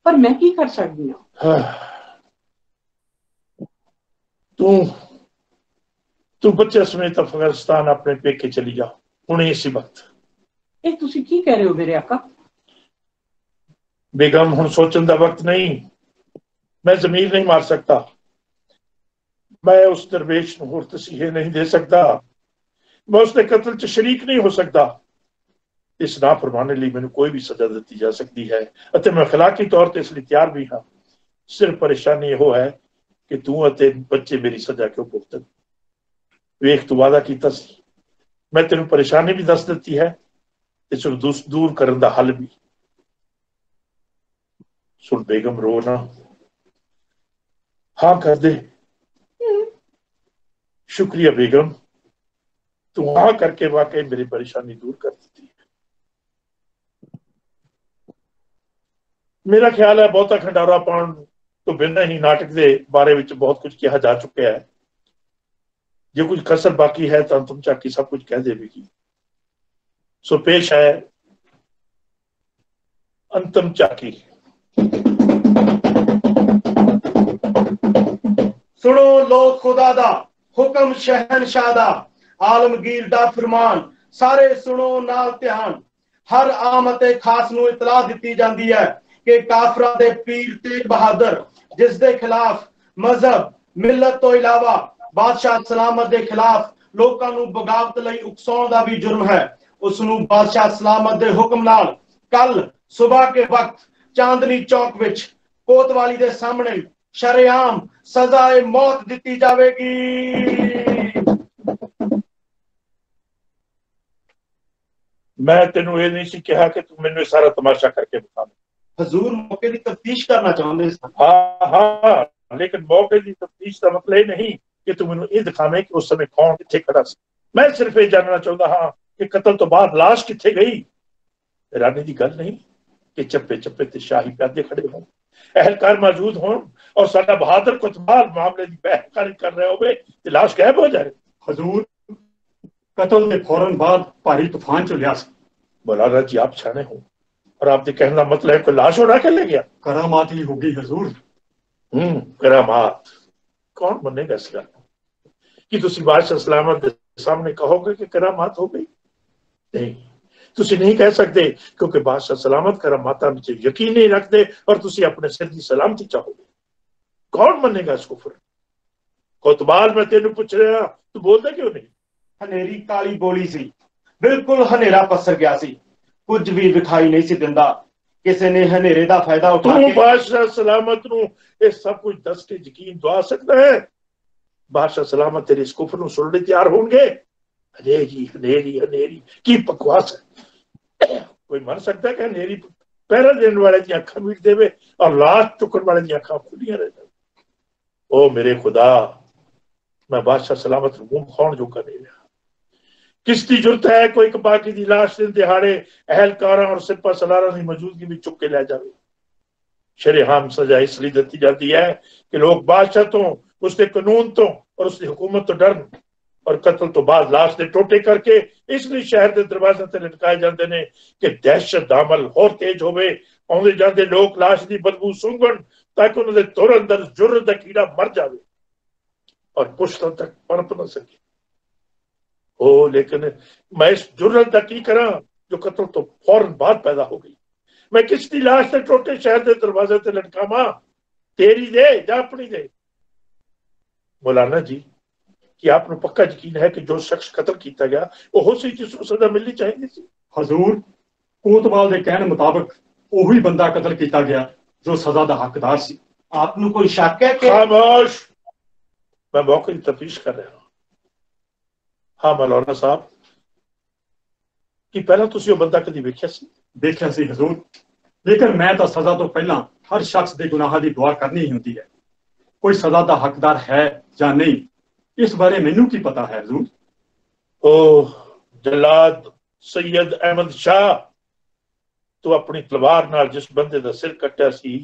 पर मैं की कर सकदी हां? तू तू बच्चे समेत अफगानिस्तान अपने पेके चली जा हुणे इसी वक्त। ਇਹ ਤੁਸੀਂ ਕੀ ਕਹਿ ਰਹੇ ਹੋ ਮੇਰੇ ਆਕਾ? बेगम हुण सोचने का वक्त नहीं, मैं जमीर नहीं मार सकता, मैं उस दरवेश को होर तसीहे नहीं दे सकता, मैं उसके कत्ल च शरीक नहीं हो सकता। इस नाफरमानी लिए मैंने कोई भी सजा दी जा सकती है अते मैं अखलाकी तौर पर इसलिए तैयार भी हाँ। सिर्फ परेशानी यह है कि तू अते बच्चे मेरी सजा क्यों भुगतन। वेख तू वादा कीता सी, मैं तेन परेशानी भी दस दी है, इसको दूर करने का हल भी। सुन बेगम रो ना, हाँ कर दे। शुक्रिया बेगम, तू हाँ करके वाकई मेरी परेशानी दूर कर देती है। मेरा ख्याल है बहुता खंडारा पाउण तो बिना ही नाटक के बारे में बहुत कुछ कहा जा चुका है। जो कुछ कसर बाकी है तो अंतम झाकी सब कुछ कह देगी। सो पेश है अंतम झाकी। सुनो लोग खुदा दा हुक्म शहनशाह दा, आलमगीर दा फरमान सारे सुनो नाल ध्यान। हर आमते खास नूं इतला दित्ती जांदी है कि काफरां दे पीर तेग बहादुर जिस दे खिलाफ मजहब मिलत तो इलावा बादशाह सलामत दे खिलाफ लोकां नूं बगावत लई उकसाउण दा भी जुर्म है, उस नूं बादशाह सलामत दे हुक्म नाल कल सुबह के वक्त चांदनी चौक विच कोतवाली दे सामने शरेआम सजाए मौत दित्ती जावेगी। मैं तेनू ये नहीं सी कहा कि तू मैनू सारा तमाशा करके बता। हजूर मौके की तफ्तीश करना चाहते हैं। हाँ हाँ, लेकिन मौके की तफ्तीश का मतलब ये नहीं कि तू मैनू ये दिखावे कि उस समय कौन किथे खड़ा सी। मैं सिर्फ ये जानना चाहता हाँ कि कत्ल तो बाद लाश किथे गई। हैरानी की गल नहीं कि चप्पे चप्पे ते शाही प्यादे खड़े हों, अहलकार मौजूद हों और साडा बहादुर कोतवाल मामले की बहसकारी कर रहे होवे ते लाश गायब हो जाए। हजूर कत्ल के फौरन बाद भारी तूफान चलिया सी। मौलाना जी आप छाने हो और आपके कहने का मतलब है कोई लाश उड़ा के ले गया। करामात ही होगी हजूर। करामात कौन मनेगा इस गल कि तुसी बादशाह सलामत के सामने कहोगे कि करामात हो गई? नहीं, तुसी नहीं कह सकते क्योंकि बादशाह सलामत करामाता में यकीन नहीं रखते और तुसी अपने सिर की सलामती चाहोगे। कौन मनेगा इसको? फिर कोतवाल मैं तेन पूछ रहा, तू बोलता क्यों नहीं? हनेरी काली बोली सी, बिल्कुल हनेरा पसर गया सी, कुछ भी दिखाई नहीं सी दिंदा। किसी ने हनेरे दा फायदा उठा के बादशाह सलामत नूं ये सब कुछ दस के यकीन दवा सकता है। बादशाह सलामत तेरे इस कुफर नूं सुनने तैयार होंगे। हनेरी हनेरी हनेरी की बकवास है। कोई मर सकता है कि हनेरी पहरा देने वाले दी अखां मीट देवे और लाश चुकन वाले दी अखां खुलियां रह जाए। ओ मेरे खुदा, मैं बादशाह सलामत मुंह खाण जोगा नहीं रहा। किसकी जुर्त है कोई बाकी दी लाश दिन दिहाड़े अहलकारां और सिपा सलारां दी मौजूदगी में चुक के ले जावे। शरेआम सजा इसलिए दी जाती है कि लोग बादशाह तो उसके कानून तो और उसकी हुकूमत तो डरन और कत्ल तो बाद लाश दे टोटे करके इसलिए शहर के दरवाजे ते लटकाए जाते हैं कि दहशत दा अमल होर तेज होवे। आउंदे जांदे लोग लाश की बदबू सूंघण ताकि उन्होंने तुर अंदर जुर्र दा कीड़ा मर जावे और पुश्तों तक पनप न सके। ओ लेकिन मैं इस जुर्रत का की करा जो कत्ल तो फौरन बाद पैदा हो गई। मैं किसकी लाश से टोटे शहर के दरवाजे ते लटकावा? तेरी दे या अपनी दे? मौलाना जी कि आपको पक्का यकीन है कि जो शख्स कत्ल किया गया वो सी जिसको सजा मिलनी चाहिए सी? हजूर कोतवाल के कहने मुताबिक वही बंदा कत्ल किया गया जो सजा का हकदार सी। आपनु कोई शक है कि खामोश, मैं मौके की तफ्तीश कर रहा हूं। हाँ मौलाना साहब कि पहला तुसी वो बंदा कदी वेख्या सी? देखा सी हजूर, लेकिन मैं तो सजा तो पहला हर शख्स के गुनाह की दुआ करनी ही होती है। कोई सजा का हकदार है या नहीं इस बारे मैनू की पता है हजूर। ओ जल्लाद सैयद अहमद शाह, तू अपनी तलवार नाल जिस बंदे का सिर कट्टिया सी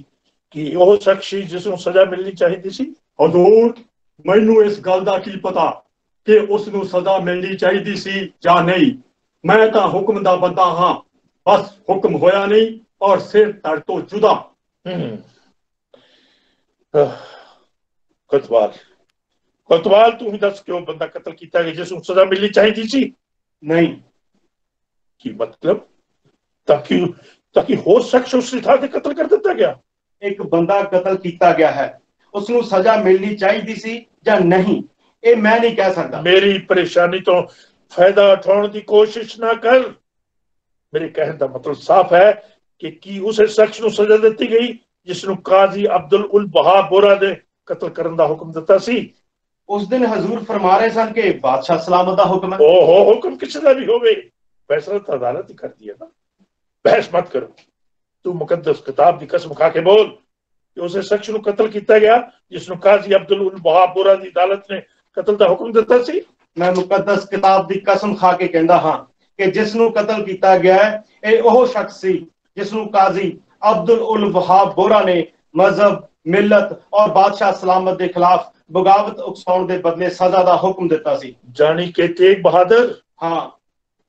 कि वो शख्स जिसनों सजा मिलनी चाहिए सी? हजूर मैनू इस गल का की पता कि उसनू सजा मिलनी चाहिए सी या नहीं। मैं तो हुक्म दा बंदा हाँ, बस हुक्म होया नहीं और सिर तड़ तो जुदा। कोतवाल कोतवाल तू ही दस क्यों बंदा कत्ल किया गया जिसनूं सजा मिलनी चाहिए सी? नहीं। की मतलब ताकि होर शख्स उस थां ते कत्ल कर दिता गया? एक बंदा कत्ल किया गया है, उसनूं सजा मिलनी चाहिए सी या नहीं, ये मैं नहीं कह सकता। मेरी परेशानी तो फायदा उठाने की कोशिश ना कर। मेरे कहने का मतलब साफ है कि की उस शख्स को सजा दी गई जिसनूं काजी अब्दुल उल वहाब बोरा ने कत्ल करने का हुक्म दिता सी? उस दिन हजूर फरमा रहे सन कि बादशाह सलामत का हुक्म है। ओहो, हुक्म किसी का भी होवे, फैसला तो अदालत ही कर दिया ना। बहस मत करो। तू मुकद्दस किताब की कसम खा के बोल कि उस शख्स को कत्ल किया गया जिसनूं काजी अब्दुल उल वहाब बोरा की अदालत ने कत्ल का हुक्म दिता सी? मैं मुकद्दस किताब की कसम खा के कहता हाँ कि जिसनूं कत्ल किया गया है ये ओह शख्स सी जिसनूं काजी अब्दुल उल वहाब बोरा ने मजहब, मिलत और बादशाह सलामत के खिलाफ बगावत उकसाउण के बदले सजा का हुक्म दिता सी। जानी के तेग बहादुर? हाँ,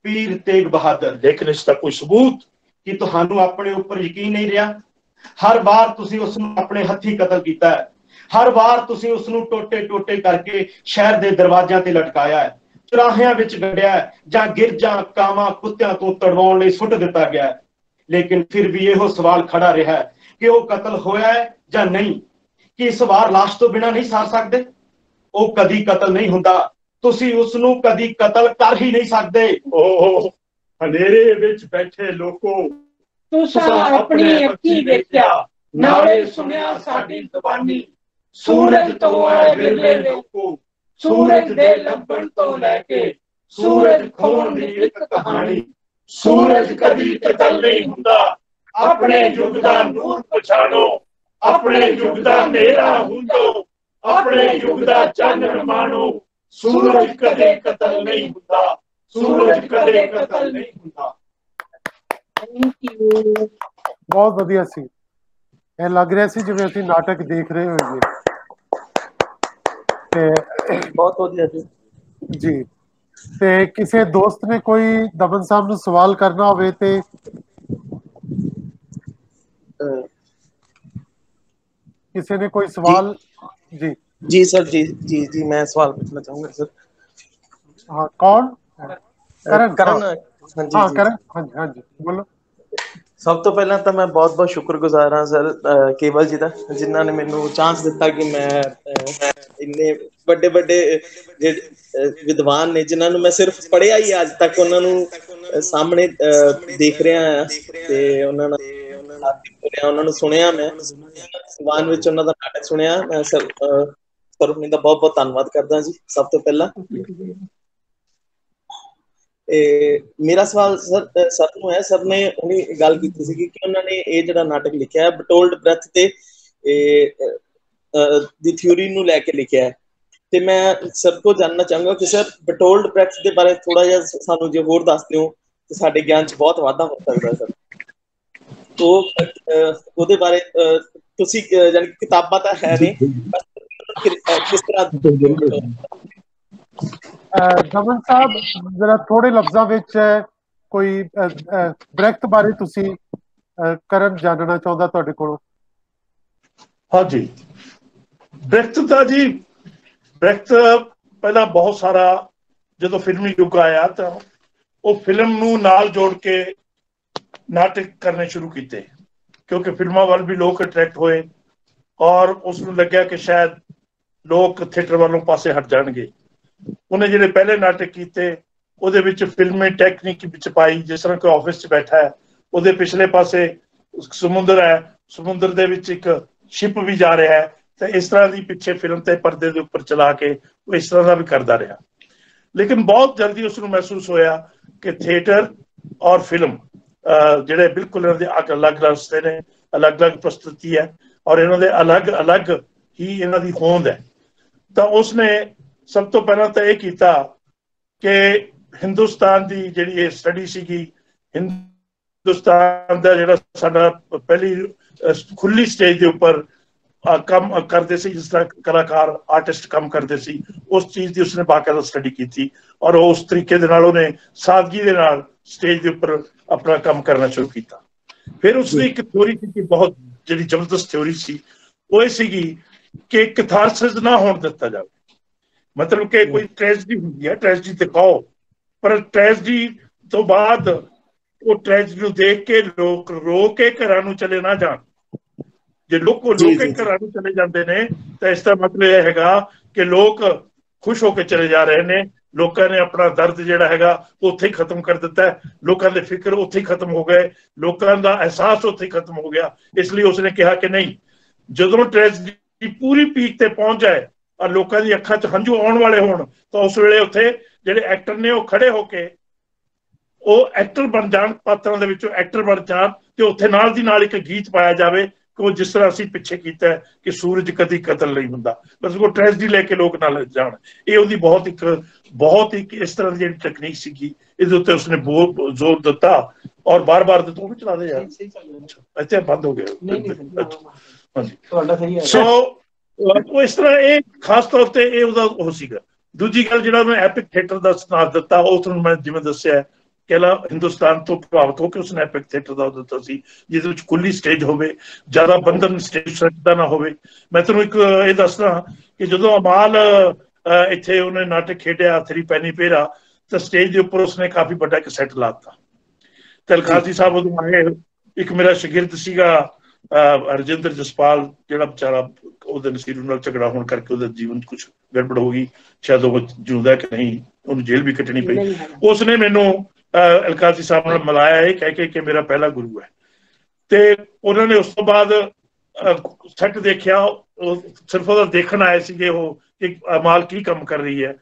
पीर तेग बहादुर। लेकिन इसका कोई सबूत? कि तुहानू अपने ऊपर यकीन नहीं रहा? हर बार तुसी उसनू अपने हथी कत्ल किया है, हर बार तुसी उसनू टोटे टोटे करके शहर के दरवाजों ते लटकाया है, चौराहियां विच गड्ढिया है जां गिरजां कावां कुत्तियां तो तड़वाउण लई सुट दिता गया है। लेकिन फिर भी यह सवाल खड़ा रहा है कि वह कत्ल होया है या नहीं। कि इस वार लाश तो बिना नहीं सार सकते? वह कदी कत्ल नहीं हुंदा, तुसी उसनू कदी कत्ल कर ही नहीं सकते। ओह, हनेरे विच बैठे लोको, तुसां अपनी अखी देखिया, नाले सुनिया साडी जुबानी, सूरज तो है विरले लोको, सूरज दे लभण तो लैके सूरज खोण दी एक कहानी। सूरज कदी कतल नहीं हुंदा, अपने युग दा नूर पछाणो, अपने युग दा नेरा हुंदो, अपने युग दा चानण माणो। सूरज कदे कतल नहीं हुंदा, सूरज कदे कतल नहीं हुंदा। बहुत ਵਧੀਆ ਸੀ। ਇਹ ਲੱਗ ਰਿਹਾ ਸੀ ਜਿਵੇਂ ਅਸੀਂ ਨਾਟਕ ਦੇਖ ਰਹੇ ਹੋਈਏ। ਤੇ ਬਹੁਤ ਵਧੀਆ ਸੀ ਜੀ। ਤੇ ਕਿਸੇ ਦੋਸਤ ਨੇ ਕੋਈ ਦਮਨ ਸਾਹਿਬ ਨੂੰ ਸਵਾਲ ਕਰਨਾ ਹੋਵੇ ਤੇ ਕਿਸੇ ਨੇ ਕੋਈ ਸਵਾਲ? जी जी सर, जी जी जी मैं सवाल पूछना चाहूंगा सर। हाँ, कौन? करण? करण? हाँ जी, हाँ जी करण, हाँ जी, हाँ जी, बोलो। सब तो पहला तो मैं बहुत बहुत शुक्रगुजार हाँ सर केवल जी का, जिन्होंने मैनू चांस दिता कि मैं इन्ने बड़े बड़े विद्वान ने जिन्होंने मैं सिर्फ पढ़िया ही अज तक उन्होंने सामने देख रहा ते उन्होंने सुनिया, मैं सवान विच उन्हों दा नाटक सुनिया। मैं सर उन्हीं दा बहुत बहुत धन्नवाद करदा जी। सब तो पहला मेरा सवाल सर नूं है, सर ने उन्हीं गल कीती सी कि उन्होंने ये जिहड़ा नाटक लिखिया है बटोल्ड ब्रेथ ते दी थ्योरी नूं लैके लिखिया है, ते मैं सर को जानना चाहूंगा कि सर बटोल्ड ब्रेथ के बारे थोड़ा जिहा सानूं जे होर दस दिओ ते साडे ज्ञान च बहुत वाधा हो सकदा है सर। तो ਉਹਦੇ ਬਾਰੇ ਤੁਸੀਂ ਜਾਨੀ ਕਿਤਾਬਾਂ ਤਾਂ ਹੈ ਨੇ, ਕਿਸ ਤਰ੍ਹਾਂ? ਦਮਨ ਸਾਹਿਬ ਜਰਾ ਥੋੜੇ ਲਫ਼ਜ਼ਾਂ ਵਿੱਚ ਕੋਈ ਬ੍ਰੈਖਟ ਬਾਰੇ ਤੁਸੀਂ ਕਰਨ ਜਾਣਨਾ ਚਾਹੁੰਦਾ ਤੁਹਾਡੇ ਕੋਲੋਂ। हाँ जी, ब्रेख्ट था जी। ब्रेख्ट पहला बहुत सारा जो फिल्मी युग आया तो वो फिल्म नूं नाल जोड़ के नाटक करने शुरू किए, क्योंकि फिल्मां वाल भी लोग अट्रैक्ट होए और उसनूं लग्या कि शायद लोग थिएटर वालों पासे हट जाएंगे। उन्हें जिहड़े पहले नाटक किए ਉਹਦੇ ਵਿੱਚ फिल्मी टैक्नीक ਵਿੱਚ ਪਾਈ, जिस तरह कोई ऑफिस च बैठा है ਉਹਦੇ पिछले पासे समुद्र है, समुद्र ਦੇ ਵਿੱਚ ਇੱਕ शिप भी जा रहा है, तो इस तरह की पिछे फिल्म ते पर्दे के उपर चला के वो इस तरह का भी करता रहा। लेकिन बहुत जल्दी उसनूं महसूस होया कि थिएटर और फिल्म जिहड़े बिल्कुल अलग अलग रस्ते ने, अलग अलग प्रस्तुति है और इन्हों दे अलग अलग ही इन्हों की होंद है। तो उसने सब तो पहला तो यह किया कि हिंदुस्तान की जिहड़ी स्टडी सीगी, हिंदुस्तान का जिहड़ा साडा पहली खुली स्टेज के उपर कम करते सी, जिस तरह कलाकार आर्टिस्ट कम करते सी, उस चीज़ की उसने बाकायदा स्टडी की थी और उस तरीके दे नाल उन्हें सादगी दे नाल स्टेज के उपर अपना काम करना शुरू किया। फिर उसने एक थ्योरी की, बहुत जिहड़ी जबरदस्त थ्योरी सी, वो ये सीगी कि कैथारसिस ना होण दिता जाए, मतलब कि कोई ट्रेजडी ਹੁੰਦੀ ਹੈ, ट्रेजडी दिखाओ, पर ट्रेजडी ਤੋਂ ਬਾਅਦ ਉਹ ट्रेजडी ਨੂੰ देख के ਲੋਕ रो के ਘਰਾਂ ਨੂੰ ਚਲੇ ਨਾ ਜਾਣ। ਜੇ ਲੋਕ ਕੇ ਘਰਾਂ ਨੂੰ ਚਲੇ ਜਾਂਦੇ ਨੇ ਤਾਂ ਇਸ ਦਾ ਮਤਲਬ ਇਹ ਹੈਗਾ ਕਿ ਲੋਕ ਖੁਸ਼ ਹੋ ਕੇ ਚਲੇ ਜਾ ਰਹੇ ਨੇ। ਲੋਕਾਂ ਨੇ ਆਪਣਾ ਦਰਦ ਜਿਹੜਾ ਹੈਗਾ ਉੱਥੇ ਹੀ ਖਤਮ ਕਰ ਦਿੱਤਾ, ਲੋਕਾਂ ਦੇ ਫਿਕਰ ਉੱਥੇ ਹੀ ਖਤਮ ਹੋ ਗਏ, ਲੋਕਾਂ ਦਾ ਅਹਿਸਾਸ ਉੱਥੇ ਹੀ ਖਤਮ ਹੋ ਗਿਆ। ਇਸ ਲਈ ਉਸਨੇ ਕਿਹਾ ਕਿ ਨਹੀਂ, ਜਦੋਂ ट्रेजडी ਪੂਰੀ ਪੀਕ ਤੇ ਪਹੁੰਚ ਜਾਏ ਔਰ ਲੋਕਾਂ ਦੀ ਅੱਖਾਂ 'ਚ ਹੰਝੂ ਆਉਣ ਵਾਲੇ ਹੋਣ ਤਾਂ ਉਸ ਵੇਲੇ ਉੱਥੇ ਜਿਹੜੇ ਐਕਟਰ ਨੇ ਉਹ ਖੜੇ ਹੋ ਕੇ ਉਹ ਐਕਟਰ ਬਣ ਜਾਣ, ਪਾਤਰਾਂ ਦੇ ਵਿੱਚੋਂ ਐਕਟਰ ਬਣ ਜਾਣ ਤੇ ਉੱਥੇ ਨਾਲ ਦੀ ਨਾਲ ਇੱਕ ਗੀਤ ਪਾਇਆ ਜਾਵੇ ਕਿ ਜਿਸ ਤਰ੍ਹਾਂ ਅਸੀਂ ਪਿੱਛੇ ਕੀਤਾ ਕਿ ਸੂਰਜ ਕਦੀ ਕਤਲ ਨਹੀਂ ਹੁੰਦਾ, ਬਸ ਉਹ ट्रेजडी ਲੈ ਕੇ ਲੋਕ ਨਾਲ ਜਾਣ। ਇਹ ਉਹਦੀ ਬਹੁਤ ਇੱਕ ਇਸ ਤਰ੍ਹਾਂ ਦੀ ਜਿਹੜੀ ਟੈਕਨੀਕ ਸੀਗੀ, ਇਹਦੇ ਉੱਤੇ ਉਸਨੇ ਬਹੁਤ ਜ਼ੋਰ ਦਿੱਤਾ। ਔਰ ਬਾਰ-ਬਾਰ ਤੇ ਤੂੰ ਵੀ ਚਲਾ ਦੇ ਯਾਰ, ਇੱਥੇ ਬੰਦ ਹੋ ਗਿਆ। ਹਾਂਜੀ, ਸੋ ਉਹ ਇਸ ਤਰ੍ਹਾਂ ਇਹ ਖਾਸ ਤੌਰ ਤੇ ਇਹ ਉਹਦਾ ਉਹ ਸੀਗਾ। ਦੂਜੀ ਗੱਲ, ਜਿਹੜਾ ਉਹਨੇ ਐਪਿਕ ਥੀਏਟਰ ਦਾ ਸਨਾਤ ਦਿੱਤਾ, ਉਹ ਤੁਹਾਨੂੰ ਮੈਂ ਜਿਵੇਂ ਦੱਸਿਆ ਪਹਿਲਾਂ ਹਿੰਦੁਸਤਾਨ ਤੋਂ ਪ੍ਰਭਾਵਿਤ ਹੋ ਕੇ ਉਸਨੇ ਐਪਿਕ ਥੀਏਟਰ ਦਾ ਦਿੱਤਾ ਸੀ, ਜਿਹਦੇ ਵਿੱਚ ਖੁੱਲੀ ਸਟੇਜ ਹੋਵੇ, ਜ਼ਿਆਦਾ ਬੰਧਨ ਸਟੇਜ ਸੱਜਦਾ ਨਾ ਹੋਵੇ। ਮੈਂ ਤੁਹਾਨੂੰ ਇੱਕ ਇਹ ਦੱਸਦਾ ਕਿ ਜਦੋਂ ਅਮਾਲ ਇੱਥੇ ਉਹਨੇ ਨਾਟਕ ਖੇਡਿਆ ਥਰੀ ਪੈਨੀ ਪੇਰਾ, ਤਾਂ ਸਟੇਜ ਦੇ ਉੱਪਰ ਉਸਨੇ ਕਾਫੀ ਵੱਡਾ ਇੱਕ ਸੈੱਟ ਲਾਤਾ। ਤਲਖਾਜੀ ਸਾਹਿਬ ਉਦੋਂ ਆਏ, ਇੱਕ ਮੇਰਾ ਸ਼ਾਗਿਰਦ ਸੀਗਾ ਰਜਿੰਦਰ ਜਸਪਾਲ, ਜਿਹੜਾ ਵਿਚਾਰਾ ਉਹਦੇ ਨਸੀਰੂ ਨਾਲ ਝਗੜਾ ਹੋਣ ਕਰਕੇ ਉਹਦੇ ਜੀਵਨ 'ਚ ਕੁਛ ਗੜਬੜ ਹੋ ਗਈ, ਸ਼ਾਇਦ ਉਹ ਜਿਉਂਦਾ ਕਿ ਨਹੀਂ, ਉਹਨੂੰ ਜੇਲ੍ਹ ਵੀ ਕੱਟਣੀ ਪਈ। ਉਸਨੇ ਮੈਨੂੰ ਅਲਕਾਜ਼ੀ ਸਾਹਿਬ ਨਾਲ ਮਿਲਾਇਆ ਇਹ ਕਹਿ ਕੇ ਕਿ ਮੇਰਾ ਪਹਿਲਾ ਗੁਰੂ ਹੈ। ਤੇ ਉਹਨਾਂ ਨੇ ਉਸ ਤੋਂ ਬਾਅਦ ਸੈੱਟ ਦੇਖਿਆ, ਸਿਰਫ ਉਹਦਾ ਦੇਖਣ ਆਏ ਸੀਗੇ ਉਹ ਕਿ ਅਮਾਲ ਕੀ ਕੰਮ ਕਰ ਰਹੀ ਹੈ।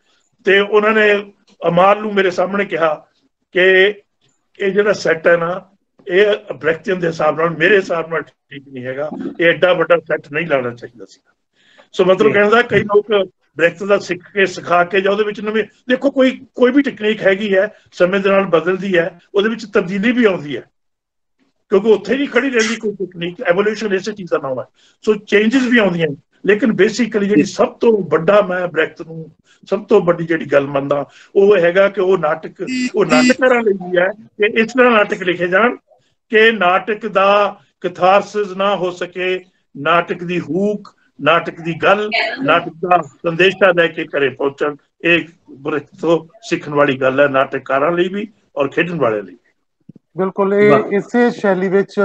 ਤੇ ਉਹਨਾਂ ਨੇ ਅਮਾਲ ਨੂੰ ਮੇਰੇ ਸਾਹਮਣੇ ਕਿਹਾ ਕਿ ਇਹ ਜਿਹੜਾ ਸੈੱਟ ਹੈ ਨਾ, ਇਹ ਬ੍ਰੈਕਟੀਅਨ ਦੇ ਹਿਸਾਬ ਨਾਲ, ਮੇਰੇ ਹਿਸਾਬ ਨਾਲ ਠੀਕ ਨਹੀਂ ਹੈਗਾ, ਇਹ ਐਡਾ ਵੱਡਾ ਸੈੱਟ ਨਹੀਂ ਲਾਉਣਾ ਚਾਹੀਦਾ ਸੀ। ਸੋ ਮਤਲਬ ਕਹਿੰਦਾ ਕਈ ਲੋਕ ਬ੍ਰੈਕਟ ਦਾ ਸਿੱਖ ਕੇ ਸਿਖਾ ਕੇ ਜਾਂ ਉਹਦੇ ਵਿੱਚ ਨਵੇਂ ਦੇਖੋ, ਕੋਈ ਵੀ ਟੈਕਨੀਕ ਹੈਗੀ ਹੈ ਸਮੇਂ ਦੇ ਨਾਲ ਬਦਲਦੀ ਹੈ, ਉਹਦੇ ਵਿੱਚ ਤਬਦੀਲੀ ਵੀ ਆਉਂਦੀ ਹੈ, ਕਿਉਂਕਿ ਉੱਥੇ ਨਹੀਂ ਖੜੀ ਰਹਿੰਦੀ ਕੋਈ ਟੈਕਨੀਕ। ਐਵੋਲੂਸ਼ਨ ਇਸੇ ਚੀਜ਼ ਦਾ ਨਾਮ ਹੈ। ਸੋ ਚੇਂਜਸ ਵੀ ਆਉਂਦੀਆਂ, ਲੇਕਿਨ ਬੇਸਿਕਲੀ ਜਿਹੜੀ ਸਭ ਤੋਂ ਵੱਡਾ ਮੈਂ ਬ੍ਰੈਕਟ ਨੂੰ ਸਭ ਤੋਂ ਵੱਡੀ ਜਿਹੜੀ ਗੱਲ ਮੰਨਦਾ ਉਹ ਹੈਗਾ ਕਿ ਉਹ ਨਾਟਕਾਂ ਲਈ ਵੀ ਹੈ ਕਿ ਇਸ ਤਰ੍ਹਾਂ ਨਾਟਕ ਲਿਖੇ ਜਾਣ ਕਿ ਨਾਟਕ ਦਾ ਕਥਾਰਸਿਸ ਨਾ ਹੋ ਸਕੇ, ਨਾਟਕ ਦੀ ਹੂਕ, ਨਾਟਕ ਦੀ ਗੱਲ, ਨਾਟਕ ਦਾ ਸੰਦੇਸ਼ਾ ਲੈ ਕੇ ਘਰੇ ਪਹੁੰਚਣ। ਇਹ ਬ੍ਰੈਕਟ ਤੋਂ ਸਿੱਖਣ ਵਾਲੀ ਗੱਲ ਹੈ, ਨਾਟਕਕਾਰਾਂ ਲਈ ਵੀ ਔਰ ਖੇਡਣ ਵਾਲਿਆਂ ਲਈ। ਬਿਲਕੁਲ, ਇਹ ਇਸੇ ਸ਼ੈਲੀ ਵਿੱਚ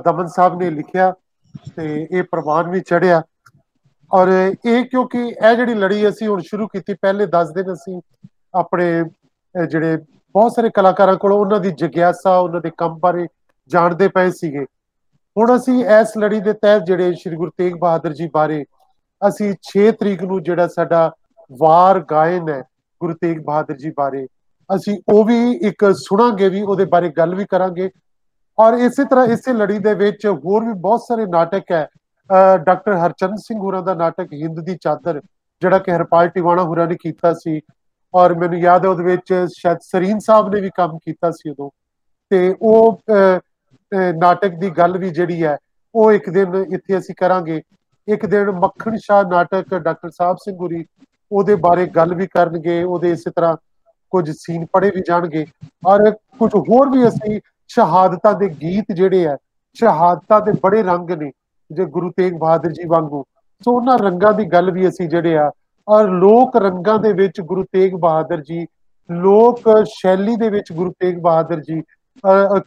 ਦਮਨ ਸਾਹਿਬ ਨੇ ਲਿਖਿਆ ਤੇ ਇਹ ਪ੍ਰਵਾਨ ਵੀ ਚੜਿਆ। ਔਰ ਇਹ ਕਿਉਂਕਿ ਇਹ ਜਿਹੜੀ ਲੜੀ ਅਸੀਂ ਹੁਣ ਸ਼ੁਰੂ ਕੀਤੀ, ਪਹਿਲੇ 10 ਦਿਨ ਅਸੀਂ ਆਪਣੇ ਜਿਹੜੇ ਬਹੁਤ ਸਾਰੇ ਕਲਾਕਾਰਾਂ ਕੋਲੋਂ ਉਹਨਾਂ ਦੀ ਜਿਗਿਆਸਾ, ਉਹਨਾਂ ਦੇ ਕੰਮ ਬਾਰੇ ਜਾਣਦੇ ਪਏ ਸੀਗੇ। ਹੁਣ ਅਸੀਂ ਇਸ ਲੜੀ ਦੇ ਤਹਿਤ ਜਿਹੜੇ ਸ਼੍ਰੀ ਗੁਰੂ ਤੇਗ ਬਹਾਦਰ ਜੀ ਬਾਰੇ ਅਸੀਂ 6 ਤਰੀਕ ਨੂੰ ਜਿਹੜਾ ਸਾਡਾ ਵਾਰ ਗਾਇਨ ਹੈ ਗੁਰੂ ਤੇਗ ਬਹਾਦਰ ਜੀ ਬਾਰੇ, ਅਸੀਂ ਉਹ ਵੀ ਇੱਕ ਸੁਣਾਂਗੇ, ਵੀ ਉਹਦੇ ਬਾਰੇ ਗੱਲ ਵੀ ਕਰਾਂਗੇ। ਔਰ ਇਸੇ ਤਰ੍ਹਾਂ ਇਸੇ ਲੜੀ ਦੇ ਵਿੱਚ ਹੋਰ ਵੀ ਬਹੁਤ ਸਾਰੇ ਨਾਟਕ ਹੈ। ਡਾਕਟਰ ਹਰਚੰਦ ਸਿੰਘ ਹੋਰਾਂ ਦਾ ਨਾਟਕ ਹਿੰਦ ਦੀ ਚਾਦਰ, ਜਿਹੜਾ ਕਿ ਹਰਪਾਲ ਟਿਵਾਣਾ ਹੋਰਾਂ ਨੇ ਕੀਤਾ ਸੀ, ਔਰ ਮੈਨੂੰ ਯਾਦ ਹੈ ਉਹਦੇ ਵਿੱਚ ਸ਼ਾਇਦ ਸਰੀਨ ਸਾਹਿਬ ਨੇ ਵੀ ਕੰਮ ਕੀਤਾ ਸੀ ਉਦੋਂ। ਤੇ ਉਹ ਨਾਟਕ ਦੀ ਗੱਲ ਵੀ ਜਿਹੜੀ ਹੈ ਉਹ ਇੱਕ ਦਿਨ ਇੱਥੇ ਅਸੀਂ ਕਰਾਂਗੇ। ਇੱਕ ਦਿਨ ਮੱਖਣ ਸ਼ਾਹ ਨਾਟਕ ਡਾਕਟਰ ਸਾਹਿਬ ਸਿੰਘ ਹੋਰੀ ਉਹਦੇ ਬਾਰੇ ਗੱਲ ਵੀ ਕਰਨਗੇ, ਉਹਦੇ ਇਸੇ ਤਰ੍ਹਾਂ ਕੁਝ ਸੀਨ ਪੜ੍ਹੇ ਵੀ ਜਾਣਗੇ। ਔਰ ਕੁਝ ਹੋਰ ਵੀ ਅਸੀਂ ਸ਼ਹਾਦਤਾਂ ਦੇ ਗੀਤ ਜਿਹੜੇ ਹੈ, ਸ਼ਹਾਦਤਾਂ ਦੇ ਬੜੇ ਰੰਗ ਨੇ ਜੇ ਗੁਰੂ ਤੇਗ ਬਹਾਦਰ ਜੀ ਵਾਂਗੂ, ਸੋ ਉਹਨਾਂ ਰੰਗਾਂ ਦੀ ਗੱਲ ਵੀ ਅਸੀਂ ਜਿਹੜੇ ਆ, ਔਰ ਲੋਕ ਰੰਗਾਂ ਦੇ ਵਿੱਚ ਗੁਰੂ ਤੇਗ ਬਹਾਦਰ ਜੀ, ਲੋਕ ਸ਼ੈਲੀ ਦੇ ਵਿੱਚ ਗੁਰੂ ਤੇਗ ਬਹਾਦਰ ਜੀ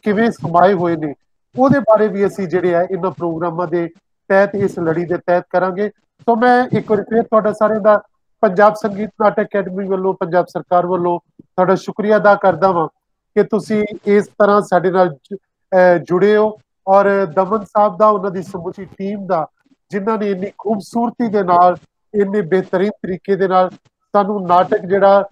ਕਿਵੇਂ ਸਮਾਏ ਹੋਏ ਨੇ, ਉਹਦੇ ਬਾਰੇ ਵੀ ਅਸੀਂ ਜਿਹੜੇ ਆ ਇਹਨਾਂ ਪ੍ਰੋਗਰਾਮਾਂ ਦੇ ਤਹਿਤ, ਇਸ ਲੜੀ ਦੇ ਤਹਿਤ ਕਰਾਂਗੇ। ਸੋ ਮੈਂ ਇੱਕ ਵਾਰ ਫਿਰ ਤੁਹਾਡਾ ਸਾਰਿਆਂ ਦਾ ਪੰਜਾਬ ਸੰਗੀਤ ਨਾਟਕ ਅਕੈਡਮੀ ਵੱਲੋਂ, ਪੰਜਾਬ ਸਰਕਾਰ ਵੱਲੋਂ ਤੁਹਾਡਾ ਸ਼ੁਕਰੀਆ ਅਦਾ ਕਰਦਾ ਵਾਂ ਕਿ ਤੁਸੀਂ ਇਸ ਤਰ੍ਹਾਂ ਸਾਡੇ ਨਾਲ ਜੁੜੇ ਹੋ। ਔਰ ਦਮਨ ਸਾਹਿਬ ਦਾ, ਉਹਨਾਂ ਦੀ ਸਮੁੱਚੀ ਟੀਮ ਦਾ, ਜਿਨ੍ਹਾਂ ਨੇ ਇੰਨੀ ਖੂਬਸੂਰਤੀ ਦੇ ਨਾਲ, ਇੰਨੇ ਬਿਹਤਰੀਨ ਤਰੀਕੇ ਦੇ ਨਾਲ ਸਾਨੂੰ ਨਾਟਕ ਜਿਹੜਾ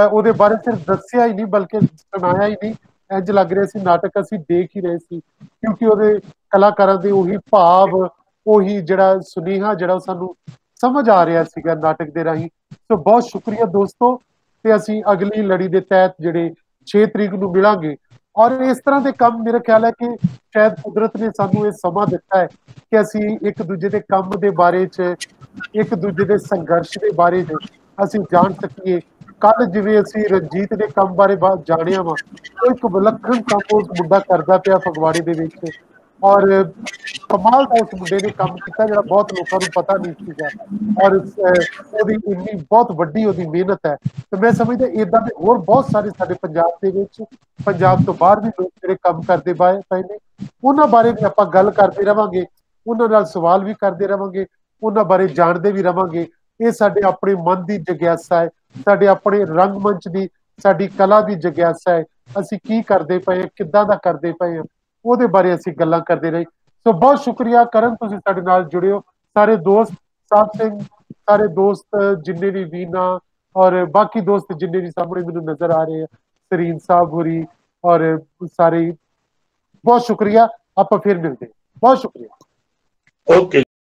ਉਹਦੇ ਬਾਰੇ ਸਿਰਫ ਦੱਸਿਆ ਹੀ ਨਹੀਂ ਬਲਕਿ ਸੁਣਾਇਆ ਹੀ ਨਹੀਂ, ਇੰਝ ਲੱਗ ਰਿਹਾ ਸੀ ਨਾਟਕ ਅਸੀਂ ਦੇਖ ਹੀ ਰਹੇ ਸੀ, ਕਿਉਂਕਿ ਉਹਦੇ ਕਲਾਕਾਰਾਂ ਦੇ ਉਹੀ ਭਾਵ, ਉਹੀ ਜਿਹੜਾ ਸੁਨੇਹਾ ਜਿਹੜਾ ਸਾਨੂੰ ਸਮਝ ਆ ਰਿਹਾ ਸੀਗਾ ਨਾਟਕ ਦੇ ਰਾਹੀਂ। ਸੋ ਬਹੁਤ ਸ਼ੁਕਰੀਆ ਦੋਸਤੋ, ਤੇ ਅਸੀਂ ਅਗਲੀ ਲੜੀ ਦੇ ਤਹਿਤ ਜਿਹੜੇ 6 ਤਰੀਕ ਨੂੰ ਮਿਲਾਂਗੇ। ਔਰ ਇਸ ਤਰ੍ਹਾਂ ਦੇ ਕੰਮ ਮੇਰੇ ਖਿਆਲ ਹੈ ਕਿ ਸ਼ਾਇਦ ਕੁਦਰਤ ਨੇ ਸਾਨੂੰ ਇਹ ਸਮਾਂ ਦਿੱਤਾ ਹੈ ਕਿ ਅਸੀਂ ਇੱਕ ਦੂਜੇ ਦੇ ਕੰਮ ਦੇ ਬਾਰੇ 'ਚ, ਇੱਕ ਦੂਜੇ ਦੇ ਸੰਘਰਸ਼ ਦੇ ਬਾਰੇ 'ਚ ਅਸੀਂ ਜਾਣ ਸਕੀਏ। ਕੱਲ ਜਿਵੇਂ ਅਸੀਂ ਰਣਜੀਤ ਦੇ ਕੰਮ ਬਾਰੇ ਜਾਣਿਆ ਵਾ, ਉਹ ਇੱਕ ਵਿਲੱਖਣ ਕੰਮ ਉਸ ਮੁੰਡਾ ਕਰਦਾ ਪਿਆ ਫਗਵਾੜੇ ਦੇ ਵਿੱਚ, ਔਰ कमाल का उस मुंडे ने काम किया जो बहुत लोगों को पता नहीं सीगा और इन्नी बहुत वड्डी ओदी मेहनत है। तो मैं समझदा इदां दे होर बहुत सारे साडे पंजाब दे विच पंजाब तो बाहर भी लोग जिहड़े काम करदे पए ने उन्हां बारे भी आपां गल करदे रहांगे, उन्हां नाल सवाल भी करदे रहांगे, उन्हां बारे जाणदे भी रहांगे। ये साडे अपने मन की जिग्यासा है, साडे अपने रंगमंच की साडी कला की जिग्यासा है। असीं की करदे पए हां, किद्दां दा करदे पए हां, ਉਹਦੇ बारे असीं गल्लां करदे रहे। सो बहुत शुक्रिया करण, तुसीं साडे नाल जुड़े हो। सारे दोस्त साहब सिंह, सारे दोस्त जिन्ने भी वीना और बाकी दोस्त जिन्ने भी सामने मैनूं नजर आ रहे हैं, सरीन साहब होरी और सारे, बहुत शुक्रिया। आपां फिर मिलते हैं। बहुत शुक्रिया। ओके।